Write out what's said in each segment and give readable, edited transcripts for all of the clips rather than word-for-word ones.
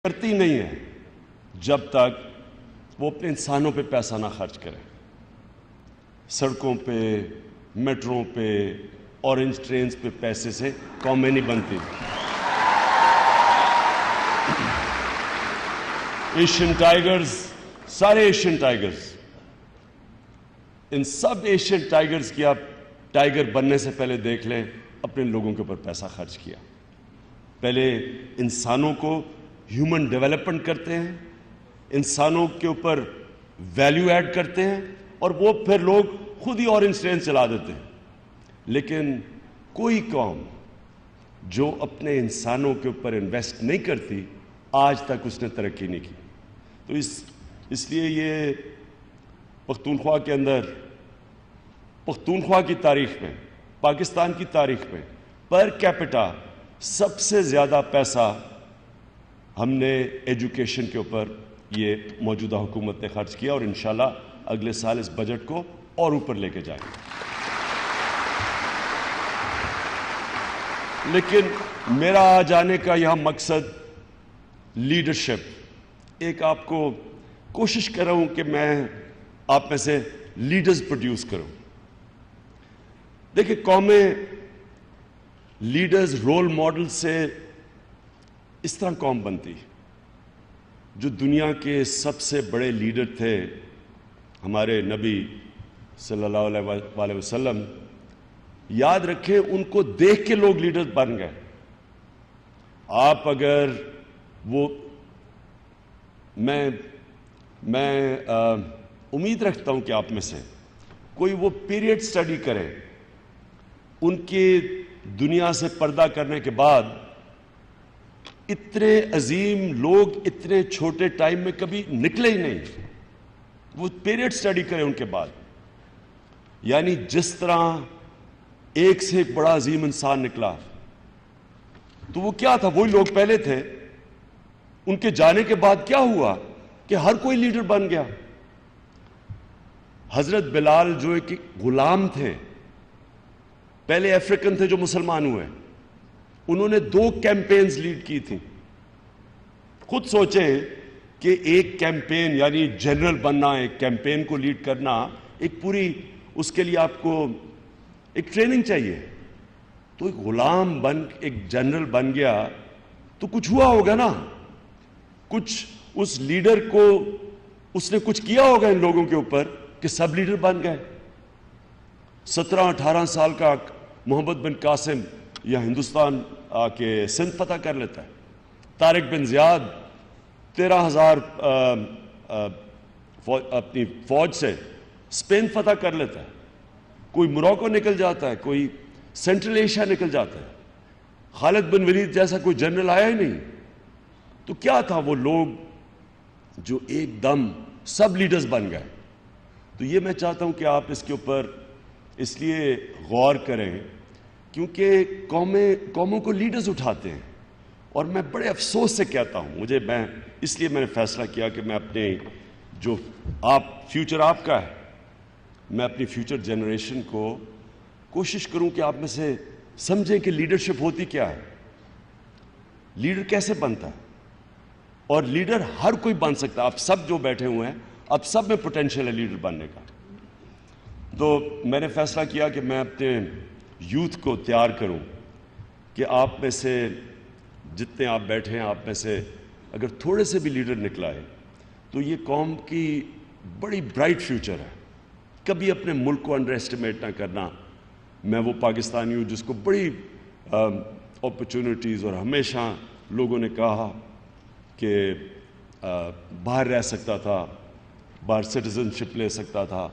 کرتی نہیں ہے جب تک وہ اپنے انسانوں پہ پیسہ نہ خرچ کرے. سڑکوں پہ، میٹروں پہ، اورنج ٹرینز پہ پیسے سے قومیں نہیں بنتی. ایشین ٹائیگرز، سارے ایشین ٹائیگرز، ان سب ایشین ٹائیگرز کی آپ ٹائیگر بننے سے پہلے دیکھ لیں اپنے لوگوں کے اوپر پیسہ خرچ کیا. پہلے انسانوں کو ہیومن ڈیولپمنٹ کرتے ہیں، انسانوں کے اوپر ویلیو ایڈ کرتے ہیں، اور وہ پھر لوگ خود ہی اورنج ٹرین چلا دیتے ہیں. لیکن کوئی قوم جو اپنے انسانوں کے اوپر انویسٹ نہیں کرتی آج تک اس نے ترقی نہیں کی. تو اس لیے یہ پختونخوا کے اندر، پختونخوا کی تاریخ میں، پاکستان کی تاریخ میں پر کیپٹا سب سے زیادہ پیسہ ہم نے ایجوکیشن کے اوپر یہ موجودہ حکومت نے خرچ کیا، اور انشاءاللہ اگلے سال اس بجٹ کو اور اوپر لے کے جائیں گے. لیکن میرا آ جانے کا یہاں مقصد لیڈرشپ، ایک آپ کو کوشش کر رہا ہوں کہ میں آپ میں سے لیڈرز پروڈیوس کروں. دیکھیں، قومیں لیڈرز، رول ماڈل سے اس طرح قوم بنتی. جو دنیا کے سب سے بڑے لیڈر تھے ہمارے نبی صلی اللہ علیہ وسلم، یاد رکھیں ان کو دیکھ کے لوگ لیڈر بن گئے. آپ اگر وہ میں امید رکھتا ہوں کہ آپ میں سے کوئی وہ پیریڈ سٹڈی کرے ان کے دنیا سے پردہ کرنے کے بعد، اتنے عظیم لوگ اتنے چھوٹے ٹائم میں کبھی نکلے ہی نہیں. وہ پیریڈ سٹڈی کرے ان کے بعد، یعنی جس طرح ایک سے ایک بڑا عظیم انسان نکلا تو وہ کیا تھا؟ وہی لوگ پہلے تھے. ان کے جانے کے بعد کیا ہوا کہ ہر کوئی لیڈر بن گیا. حضرت بلال جو ایک غلام تھے، پہلے افریقن تھے جو مسلمان ہوئے، انہوں نے 2 کیمپینز لیڈ کی تھی. خود سوچیں کہ ایک کیمپین، یعنی جنرل بننا، ایک کیمپین کو لیڈ کرنا، ایک پوری، اس کے لیے آپ کو ایک ٹریننگ چاہیے. تو ایک غلام بن ایک جنرل بن گیا تو کچھ ہوا ہوگا نا، کچھ اس لیڈر کو اس نے کچھ کیا ہوگا ان لوگوں کے اوپر کہ سب لیڈر بن گئے. 17-18 سال کا محمد بن قاسم یا ہندوستان کے سندھ فتح کر لیتا ہے. طارق بن زیاد 13,000 اپنی فوج سے اسپین فتح کر لیتا ہے. کوئی موراکو نکل جاتا ہے، کوئی سینٹرل ایشیا نکل جاتا ہے. خالد بن ولید جیسا کوئی جنرل آیا ہی نہیں. تو کیا تھا وہ لوگ جو ایک دم سب لیڈرز بن گئے. تو یہ میں چاہتا ہوں کہ آپ اس کے اوپر اس لیے غور کریں کیونکہ قوموں کو لیڈرز اٹھاتے ہیں. اور میں بڑے افسوس سے کہتا ہوں، اس لیے میں نے فیصلہ کیا کہ میں اپنے جو فیوچر آپ کا ہے، میں اپنی فیوچر جنریشن کو کوشش کروں کہ آپ میں سے سمجھیں کہ لیڈرشپ ہوتی کیا ہے، لیڈر کیسے بنتا ہے. اور لیڈر ہر کوئی بن سکتا ہے. آپ سب جو بیٹھے ہوئے ہیں، اب سب میں پوٹینشیل ہے لیڈر بننے کا. تو میں نے فیصلہ کیا کہ میں اپنے یوتھ کو تیار کروں کہ آپ میں سے جتنے آپ بیٹھے ہیں، آپ میں سے اگر تھوڑے سے بھی لیڈر نکلائے تو یہ قوم کی بڑی برائٹ فیوچر ہے. کبھی اپنے ملک کو انڈر ایسٹیمیٹ نہ کرنا. میں وہ پاکستانی ہوں جس کو بڑی اپرچونٹیز، اور ہمیشہ لوگوں نے کہا کہ باہر رہ سکتا تھا، باہر سٹیزن شپ لے سکتا تھا.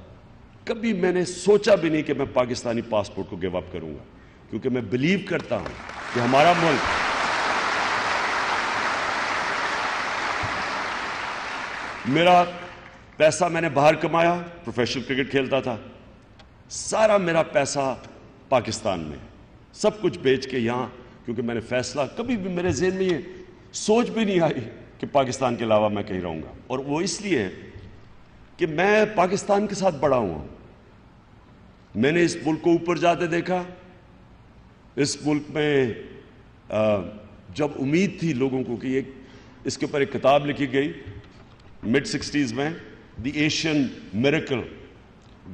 کبھی میں نے سوچا بھی نہیں کہ میں پاکستانی پاسپورٹ کو گیو اپ کروں گا، کیونکہ میں بلیو کرتا ہوں کہ ہمارا ملک میرا پیسہ میں نے باہر کمایا، پروفیشنل کرکٹ کھیلتا تھا، سارا میرا پیسہ پاکستان میں، سب کچھ بیچ کے یہاں، کیونکہ میں نے فیصلہ، کبھی بھی میرے ذہن میں یہ سوچ بھی نہیں آئی کہ پاکستان کے علاوہ میں کہیں رہوں گا. اور وہ اس لیے کہ میں پاکستان کے ساتھ بڑا ہوں. میں نے اس ملک کو اوپر جاتے دیکھا. اس ملک میں جب امید تھی لوگوں کو کہ اس کے اوپر ایک کتاب لکھی گئی مڈ 60s میں، دی ایشین میریکل.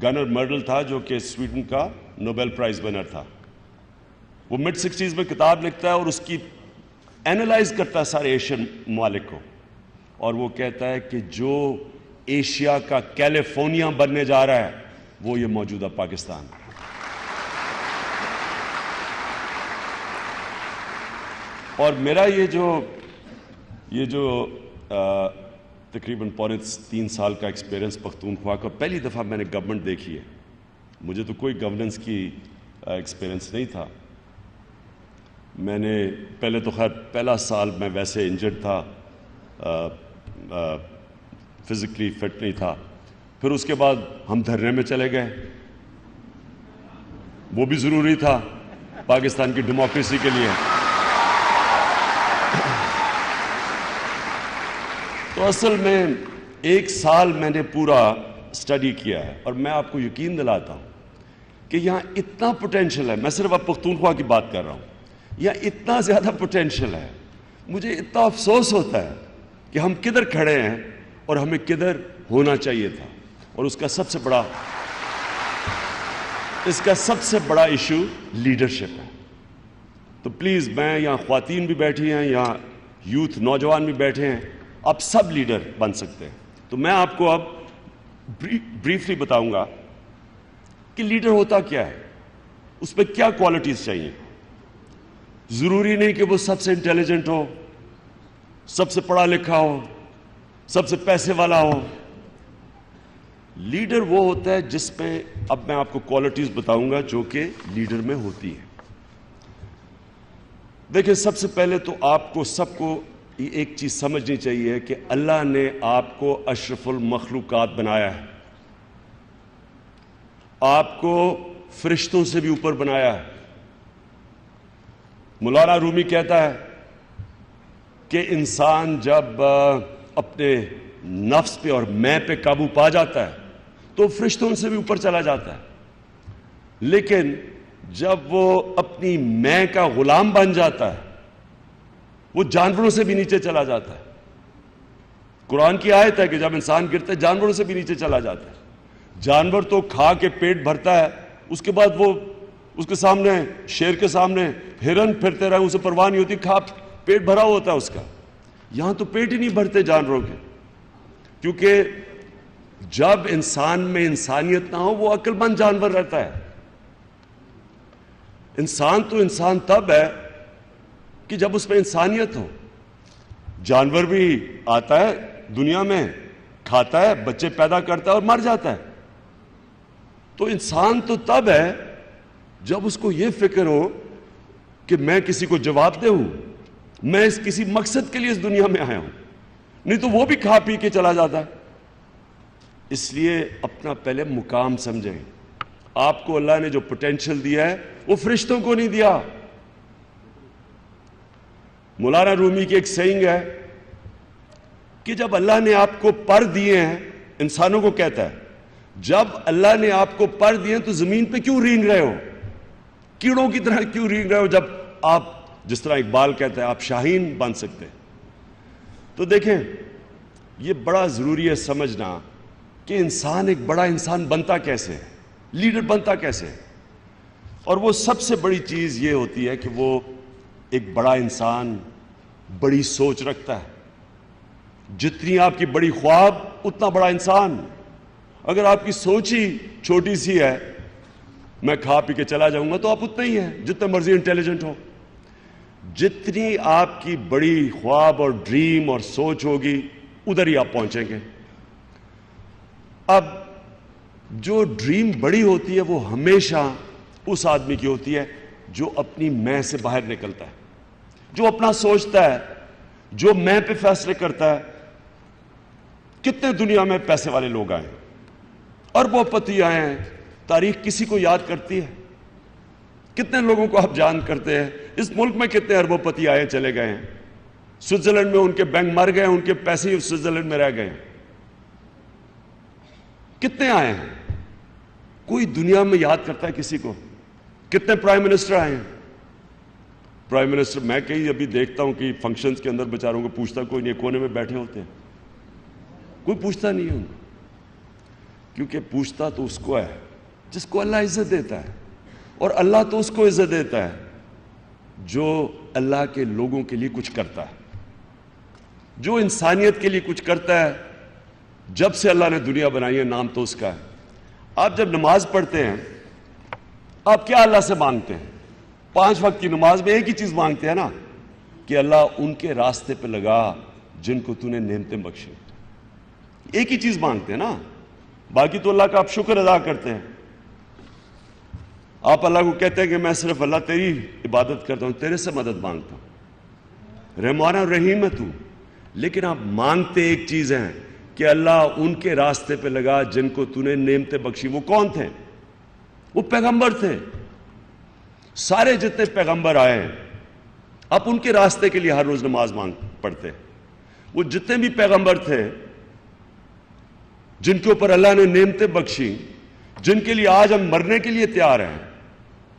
گنر مرڈل تھا جو کہ سویڈن کا نوبیل پرائز ونر تھا. وہ مڈ 60s میں کتاب لکھتا ہے اور اس کی اینالائز کرتا ہے سارے ایشین ممالک کو، اور وہ کہتا ہے کہ جو ایشیا کا کیلیفورنیا بننے جا رہا ہے وہ یہ موجودہ پاکستان ہے. اور میرا یہ جو تقریباً 3 سال کا ایکسپیرینس پختونخوا کا، پہلی دفعہ میں نے گورنمنٹ دیکھی ہے. مجھے تو کوئی گورننس کی ایکسپیرینس نہیں تھا. میں نے پہلے تو خیر پہلا سال میں ویسے انجرڈ تھا، فزیکلی فٹ نہیں تھا. پھر اس کے بعد ہم دھرنے میں چلے گئے، وہ بھی ضروری تھا پاکستان کی ڈیموکریسی کے لیے. تو اصل میں 1 سال میں نے پورا اسٹڈی کیا ہے، اور میں آپ کو یقین دلاتا ہوں کہ یہاں اتنا پوٹینشیل ہے. میں صرف اب پختونخوا کی بات کر رہا ہوں. یہاں اتنا زیادہ پوٹینشیل ہے. مجھے اتنا افسوس ہوتا ہے کہ ہم کدھر کھڑے ہیں اور ہمیں کدھر ہونا چاہیے تھا. اور اس کا سب سے بڑا ایشو لیڈرشپ ہے. تو پلیز، میں یہاں خواتین بھی بیٹھی ہیں، یہاں یوتھ نوجوان بھی بیٹھے ہیں، آپ سب لیڈر بن سکتے ہیں. تو میں آپ کو اب بریفلی بتاؤں گا کہ لیڈر ہوتا کیا ہے، اس پہ کیا کوالٹیز چاہیے. ضروری نہیں کہ وہ سب سے انٹیلیجنٹ ہو، سب سے پڑھا لکھا ہو، سب سے پیسے والا ہو. لیڈر وہ ہوتا ہے جس میں، اب میں آپ کو کوالٹیز بتاؤں گا جو کہ لیڈر میں ہوتی ہیں. دیکھیں، سب سے پہلے تو آپ کو سب کو ایک چیز سمجھنی چاہیے کہ اللہ نے آپ کو اشرف المخلوقات بنایا ہے، آپ کو فرشتوں سے بھی اوپر بنایا ہے. مولانا رومی کہتا ہے کہ انسان جب اپنے نفس پہ اور میں پہ قابو پا جاتا ہے تو فرشتوں سے بھی اوپر چلا جاتا ہے، لیکن جب وہ اپنی میں کا غلام بن جاتا ہے وہ جانوروں سے بھی نیچے چلا جاتا ہے. قرآن کی آیت ہے کہ جب انسان گرتا ہے جانوروں سے بھی نیچے چلا جاتا ہے. جانور تو کھا کے پیٹ بھرتا ہے، اس کے بعد وہ اس کے سامنے، شیر کے سامنے ہرن پھرتے رہے، اسے پرواہ نہیں ہوتی، کھا پیٹ بھرا ہوتا ہے اس کا. یہاں تو پیٹ ہی نہیں بھرتے جانوروں کے، کیونکہ جب انسان میں انسانیت نہ ہو وہ عقل مند جانور رہتا ہے. انسان تو انسان تب ہے کہ جب اس میں انسانیت ہو. جانور بھی آتا ہے دنیا میں، کھاتا ہے، بچے پیدا کرتا ہے اور مر جاتا ہے. تو انسان تو تب ہے جب اس کو یہ فکر ہو کہ میں کسی کو جواب دہ ہوں، میں کسی مقصد کے لیے اس دنیا میں آیا ہوں. نہیں تو وہ بھی کھا پی کے چلا جاتا ہے. اس لیے اپنا پہلے مقام سمجھیں. آپ کو اللہ نے جو پوٹینشیل دیا ہے وہ فرشتوں کو نہیں دیا. مولانا رومی کی ایک سینگ ہے کہ جب اللہ نے آپ کو پر دیے ہیں، انسانوں کو کہتا ہے، جب اللہ نے آپ کو پر دیے ہیں تو زمین پہ کیوں رینگ رہے ہو، کیڑوں کی طرح کیوں رینگ رہے ہو، جب آپ، جس طرح اقبال کہتا ہے، آپ شاہین بن سکتے ہیں. تو دیکھیں، یہ بڑا ضروری ہے سمجھنا کہ انسان ایک بڑا انسان بنتا کیسے ہے، لیڈر بنتا کیسے ہے. اور وہ سب سے بڑی چیز یہ ہوتی ہے کہ وہ ایک بڑا انسان بڑی سوچ رکھتا ہے. جتنی آپ کی بڑی خواب اتنا بڑا انسان. اگر آپ کی سوچ ہی چھوٹی سی ہے، میں کھا پی کے چلا جاؤں گا، تو آپ اتنا ہی ہیں جتنا مرضی انٹیلیجنٹ ہو. جتنی آپ کی بڑی خواب اور ڈریم اور سوچ ہوگی ادھر ہی آپ پہنچیں گے. اب جو ڈریم بڑی ہوتی ہے وہ ہمیشہ اس آدمی کی ہوتی ہے جو اپنی میں سے باہر نکلتا ہے، جو اپنا سوچتا ہے، جو میں پہ فیصلے کرتا ہے. کتنے دنیا میں پیسے والے لوگ آئے ہیں، اربوں پتی آئے ہیں، تاریخ کسی کو یاد کرتی ہے؟ کتنے لوگوں کو آپ جان کرتے ہیں؟ اس ملک میں کتنے اربوں پتی آئے چلے گئے ہیں؟ سوئٹزرلینڈ میں ان کے بینک مر گئے، ان کے پیسے سوئٹزرلینڈ میں رہ گئے ہیں. کتنے آئے ہیں؟ کوئی دنیا میں یاد کرتا ہے کسی کو؟ کتنے پرائم منسٹر آئے ہیں؟ پرائم منسٹر، میں کہیں ابھی دیکھتا ہوں کہ فنکشنز کے اندر بیچاروں کو پوچھتا کوئی نہیں، کونے میں بیٹھے ہوتے ہیں، کوئی پوچھتا نہیں ہے ان کو، کیونکہ پوچھتا تو اس کو ہے جس کو اللہ عزت دیتا ہے، اور اللہ تو اس کو عزت دیتا ہے جو اللہ کے لوگوں کے لیے کچھ کرتا ہے، جو انسانیت کے لیے کچھ کرتا ہے۔ جب سے اللہ نے دنیا بنائی ہے نام تو اس کا ہے۔ آپ جب نماز پڑھتے ہیں آپ کیا اللہ سے مانگتے ہیں؟ 5 وقت کی نماز میں ایک ہی چیز مانگتے ہیں نا، کہ اللہ ان کے راستے پہ لگا جن کو تو نے نعمتیں بخشی، ایک ہی چیز مانگتے ہیں نا، باقی تو اللہ کا آپ شکر ادا کرتے ہیں۔ آپ اللہ کو کہتے ہیں کہ میں صرف اللہ تیری عبادت کرتا ہوں، تیرے سے مدد مانگتا ہوں، رحمان اور رحیم ہے تو، لیکن آپ مانگتے ایک چیز ہیں کہ اللہ ان کے راستے پہ لگا جن کو تو نے نعمتیں بخشی۔ وہ کون تھے؟ وہ پیغمبر تھے، سارے جتنے پیغمبر آئے ہیں آپ ان کے راستے کے لیے ہر روز نماز پڑھتے ہیں۔ وہ جتنے بھی پیغمبر تھے جن کے اوپر اللہ نے نعمتیں بخشی، جن کے لیے آج ہم مرنے کے لیے تیار ہیں،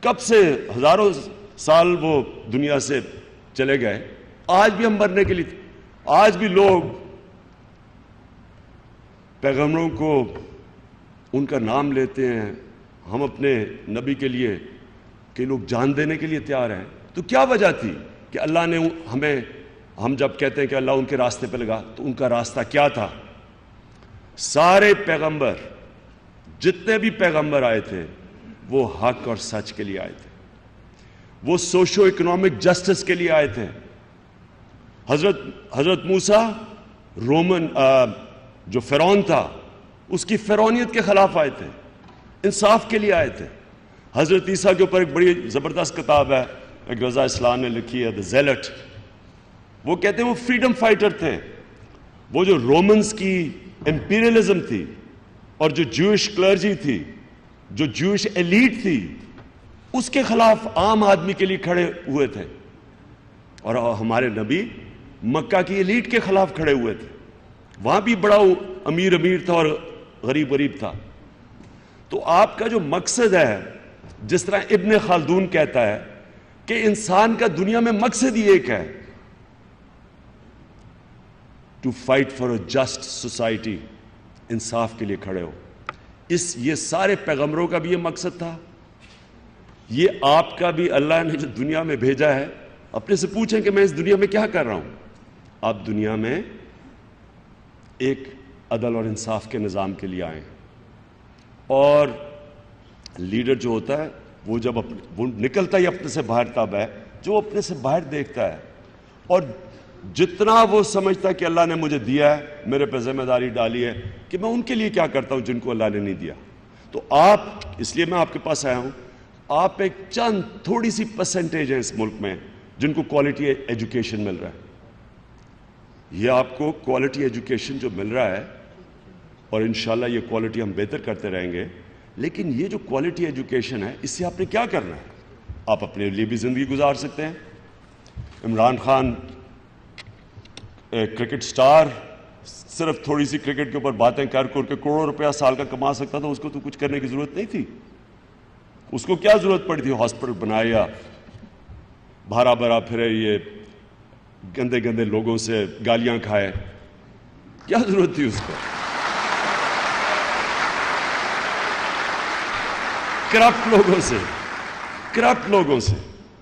کب سے ہزاروں سال وہ دنیا سے چلے گئے، آج بھی ہم مرنے کے لیے، آج بھی لوگ پیغمبروں کو ان کا نام لیتے ہیں، ہم اپنے نبی کے لیے کہ لوگ جان دینے کے لیے تیار ہیں۔ تو کیا وجہ تھی کہ اللہ نے ہم جب کہتے ہیں کہ اللہ ان کے راستے پہ لگا، تو ان کا راستہ کیا تھا؟ سارے پیغمبر، جتنے بھی پیغمبر آئے تھے وہ حق اور سچ کے لیے آئے تھے، وہ سوشو اکنامک جسٹس کے لیے آئے تھے۔ حضرت موسیٰ رومن جو فرعون تھا اس کی فرعونیت کے خلاف آئے تھے، انصاف کے لیے آئے تھے۔ حضرت عیسیٰ کے اوپر ایک بڑی زبردست کتاب ہے، ایک رضا اسلام نے لکھی ہے، دی زیلٹ۔ وہ کہتے ہیں وہ فریڈم فائٹر تھے، وہ جو رومنز کی امپیریلزم تھی اور جو جوئش کلرجی تھی، جو جوئش ایلیٹ تھی، اس کے خلاف عام آدمی کے لیے کھڑے ہوئے تھے، اور ہمارے نبی مکہ کی ایلیٹ کے خلاف کھڑے ہوئے تھے۔ وہاں بھی بڑا امیر تھا اور غریب تھا۔ تو آپ کا جو مقصد ہے، جس طرح ابن خلدون کہتا ہے کہ انسان کا دنیا میں مقصد ہی ایک ہے، to fight for a just society, انصاف کے لیے کھڑے ہو۔ یہ سارے پیغمبروں کا بھی یہ مقصد تھا، یہ آپ کا بھی اللہ نے جو دنیا میں بھیجا ہے۔ اپنے سے پوچھیں کہ میں اس دنیا میں کیا کر رہا ہوں؟ آپ دنیا میں ایک عدل اور انصاف کے نظام کے لیے آئے ہیں، اور لیڈر جو ہوتا ہے وہ جب وہ نکلتا ہی اپنے سے باہر تب ہے جو اپنے سے باہر دیکھتا ہے، اور جتنا وہ سمجھتا ہے کہ اللہ نے مجھے دیا ہے، میرے پہ ذمہ داری ڈالی ہے کہ میں ان کے لیے کیا کرتا ہوں جن کو اللہ نے نہیں دیا۔ تو آپ، اس لیے میں آپ کے پاس آیا ہوں، آپ ایک چند تھوڑی سی پرسنٹیج ہیں اس ملک میں جن کو کوالٹی ایجوکیشن مل رہا ہے۔ یہ آپ کو کوالٹی ایجوکیشن جو مل رہا ہے، اور انشاءاللہ یہ کوالٹی ہم بہتر کرتے رہیں گے، لیکن یہ جو کوالٹی ایجوکیشن ہے اس سے آپ نے کیا کرنا ہے؟ آپ اپنے لیے بھی زندگی گزار سکتے ہیں۔ عمران خان کرکٹ سٹار، صرف تھوڑی سی کرکٹ کے اوپر باتیں کر کے کروڑوں روپیہ سال کا کما سکتا تھا، اس کو تو کچھ کرنے کی ضرورت نہیں تھی۔ اس کو کیا ضرورت پڑی تھی ہاسپٹل بنائے یا بھرا پھرے یہ گندے لوگوں سے گالیاں کھائے؟ کیا ضرورت تھی اس کو؟ کرپٹ لوگوں سے،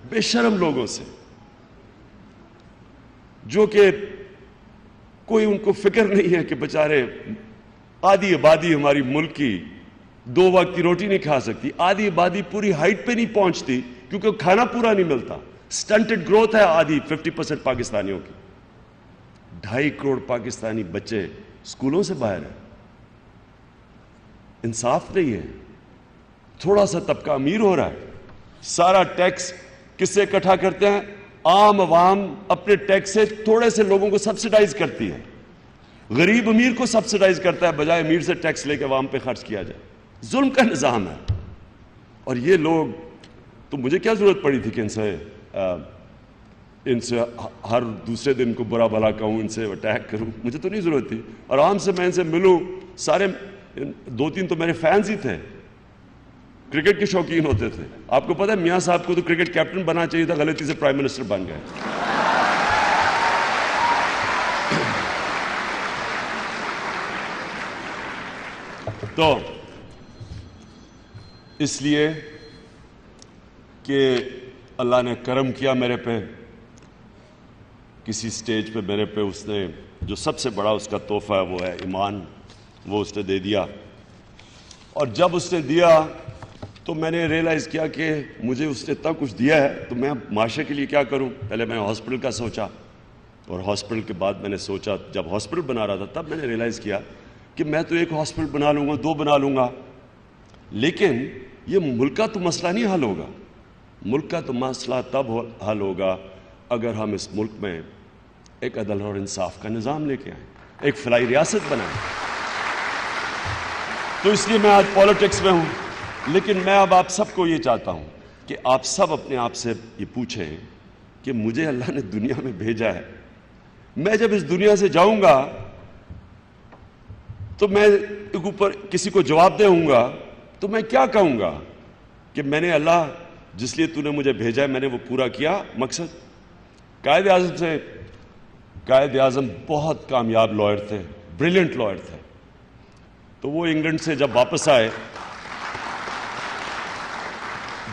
بے شرم لوگوں سے، جو کہ کوئی ان کو فکر نہیں ہے کہ بچارے آدھی آبادی ہماری ملک کی 2 وقت کی روٹی نہیں کھا سکتی، آدھی آبادی پوری ہائٹ پہ نہیں پہنچتی کیونکہ کھانا پورا نہیں ملتا، سٹنٹڈ گروتھ ہے آدھی 50% پاکستانیوں کی، 2.5 کروڑ پاکستانی بچے اسکولوں سے باہر ہیں۔ انصاف نہیں ہے، تھوڑا سا طبقہ امیر ہو رہا ہے، سارا ٹیکس کس سے اکٹھا کرتے ہیں؟ عام عوام اپنے ٹیکس سے تھوڑے سے لوگوں کو سبسڈائز کرتی ہے، غریب امیر کو سبسڈائز کرتا ہے بجائے امیر سے ٹیکس لے کے عوام پہ خرچ کیا جائے۔ ظلم کا نظام ہے، اور یہ لوگ، تو مجھے کیا ضرورت پڑی تھی کہ ان سے ہر دوسرے دن کو برا بھلا کہوں، ان سے اٹیک کروں؟ مجھے تو نہیں ضرورت تھی، اور عام سے میں ان سے ملوں، سارے 2-3 تو میرے فینز ہی تھے، کرکٹ کے شوقین ہوتے تھے. آپ کو پتہ ہے میاں صاحب کو تو کرکٹ کیپٹن بننا چاہیے تھا, غلطی سے پرائم منسٹر بن گئے. تو اس لیے کہ اللہ نے کرم کیا میرے پہ, کسی سٹیج پہ میرے پہ اس نے جو سب سے بڑا اس کا تحفہ ہے وہ ہے ایمان, وہ اس نے دے دیا. اور جب اس نے دیا تو میں نے ریئلائز کیا کہ مجھے اس نے اتنا کچھ دیا ہے تو میں معاشرے کے لیے کیا کروں. پہلے میں ہاسپٹل کا سوچا, اور ہاسپٹل کے بعد میں نے سوچا, جب ہاسپٹل بنا رہا تھا تب میں نے ریئلائز کیا کہ میں تو ایک ہاسپٹل بنا لوں گا, 2 بنا لوں گا, لیکن یہ ملک کا تو مسئلہ نہیں حل ہوگا. ملک کا تو مسئلہ تب حل ہوگا اگر ہم اس ملک میں ایک عدل اور انصاف کا نظام لے کے آئیں, ایک فلاحی ریاست بنائیں. تو اس لیے میں آج پالیٹکس میں ہوں. لیکن میں اب آپ سب کو یہ چاہتا ہوں کہ آپ سب اپنے آپ سے یہ پوچھیں کہ مجھے اللہ نے دنیا میں بھیجا ہے, میں جب اس دنیا سے جاؤں گا تو میں اوپر کسی کو جواب دے ہوں گا تو میں کیا کہوں گا کہ میں نے اللہ جس لیے تو نے مجھے بھیجا ہے میں نے وہ پورا کیا مقصد. قائد اعظم بہت کامیاب لائر تھے, بریلینٹ لائر تھے. تو وہ انگلینڈ سے جب واپس آئے,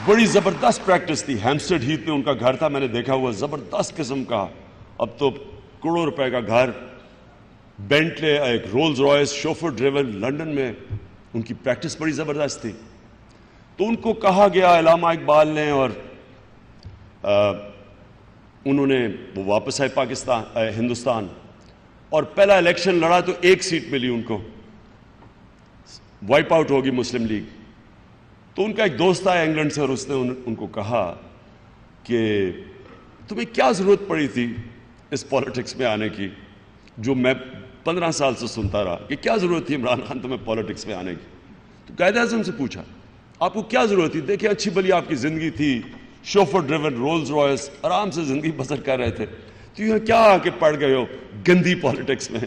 بڑی زبردست پریکٹس تھی. ہیمسٹڈ ہیتھ میں ان کا گھر تھا, میں نے دیکھا ہوا, زبردست قسم کا, اب تو کروڑوں روپے کا گھر, بینٹلے, ایک Rolls Royce, chauffeur driven. London میں ان کی پریکٹس بڑی زبردست تھی. تو ان کو کہا گیا علامہ اقبال نے, اور انہوں نے وہ واپس آئے ہندوستان, اور پہلا الیکشن لڑا تو 1 سیٹ ملی ان کو, وائپ آؤٹ ہوگی مسلم لیگ. تو ان کا ایک دوست آیا انگلینڈ سے, اور اس نے ان کو کہا کہ تمہیں کیا ضرورت پڑی تھی اس پالیٹکس میں آنے کی, جو میں 15 سال سے سنتا رہا کہ کیا ضرورت تھی عمران خان تمہیں پالیٹکس میں آنے کی. تو قائد اعظم سے پوچھا آپ کو کیا ضرورت تھی, دیکھیں اچھی بلی آپ کی زندگی تھی, شوفر ڈریون, رولز رائس, آرام سے زندگی بسر کر رہے تھے, تو یہاں کیا آ کے پڑ گئے ہو گندی پالیٹکس میں.